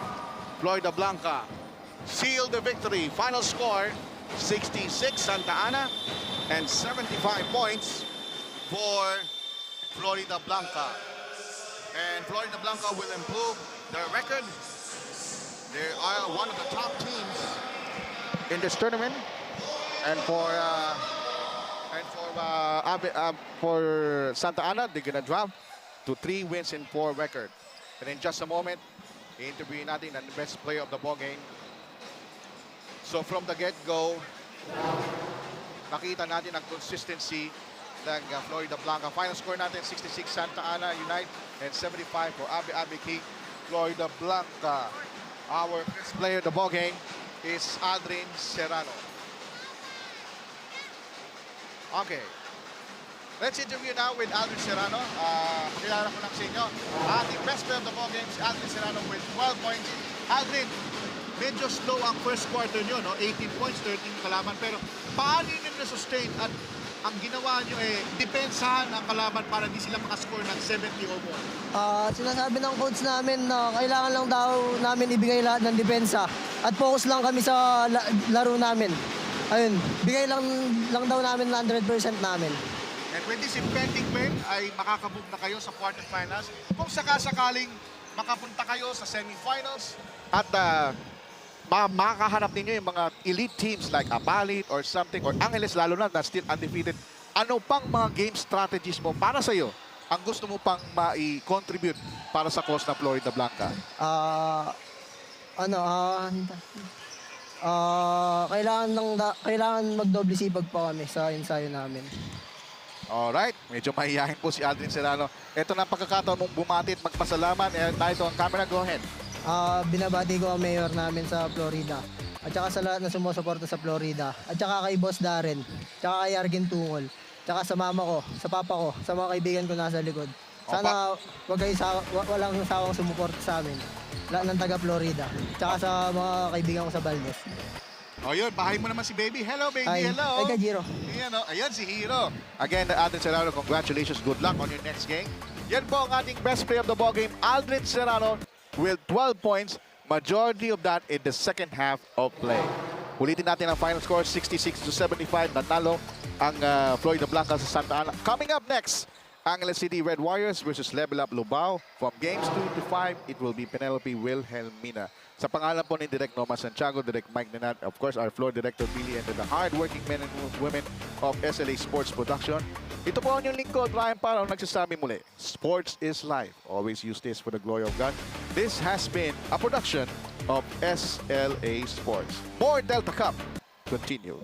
Florida Blanca seal the victory. Final score, 66 Santa Ana and 75 points for Florida Blanca. And Florida Blanca will improve their record. They are one of the top teams in this tournament. And for Santa Ana, they're gonna drop to 3 wins and 4 record. And in just a moment, i-interview natin ang best player of the ball game. So from the get-go, nakita natin ang consistency ng Florida Blanca. Final score natin, 66 Santa Ana Unite and 75 for ABE ABE Florida Blanca. Our best player of the ball game is Aldrin Serrano. Okay. Let's interview now with Aldrin Serrano. Kilala ko lang sa inyo. Ating best player of the ball game si Aldrin Serrano with 12 points. Aldrin, medyo slow ang first quarter nyo, no? 18 points, 13 kalaban. Pero paano nyo na-sustain at ang ginawa nyo depensahan ang kalaban para di sila makascore ng 70 or more? Sinasabi ng coach namin na kailangan lang daw namin ibigay lahat ng depensa at focus lang kami sa laro namin. Ayun, bigay lang daw namin na 100% namin. And with this impending win, ay makakabog na kayo sa quarterfinals. Kung sakasakaling makapunta kayo sa semifinals at makakahanap ninyo yung mga elite teams like Apalit or something, or Angeles lalo na still undefeated, ano pang mga game strategies mo para sa'yo ang gusto mo pang ma-contribute para sa cause na Florida Blanca? Kailangan magdoble sipag pa kami sa ensayo namin. Alright, medyo mahihayin po si Aldrin Serrano. Ito na ang pagkakataon mong bumati at magpasalamat. Ito ang camera, go ahead. Binabati ko ang mayor namin sa Florida. At saka sa lahat na sumusuporta sa Florida. At saka kay Boss Darren. At saka kay Argen Tungol. At saka sa mama ko, sa papa ko, sa mga kaibigan ko nasa likod. Sana walang sawang sumuporta sa amin. Lahat ng taga Florida. At saka sa mga kaibigan ko sa Valdez. O yun, bahay mo naman si Baby. Hello, Baby. Ay, Hello. Ay, Jiro. Ayan si Hero. Again, Aldrin Serrano, congratulations. Good luck on your next game. Yan po ang ating best player of the ball game, Aldrin Serrano, with 12 points. Majority of that in the second half of play. Ulitin natin ang final score, 66-75. Nanalo ang Florida Blanca sa Santa Ana. Coming up next, Angeles City Red Warriors versus Level Up Lubao. From games 2 to 5, it will be Penelope Wilhelmina. Sa pangalan po ni Direk Norma Santiago, Direk Mike Nenat, of course, our floor director, Billy, and the hard-working men and women of SLA Sports Production. Ito po ang inyong lingkod, Ryan Parang, nagsasabi muli, sports is life. Always use this for the glory of God. This has been a production of SLA Sports. More Delta Cup. Continue.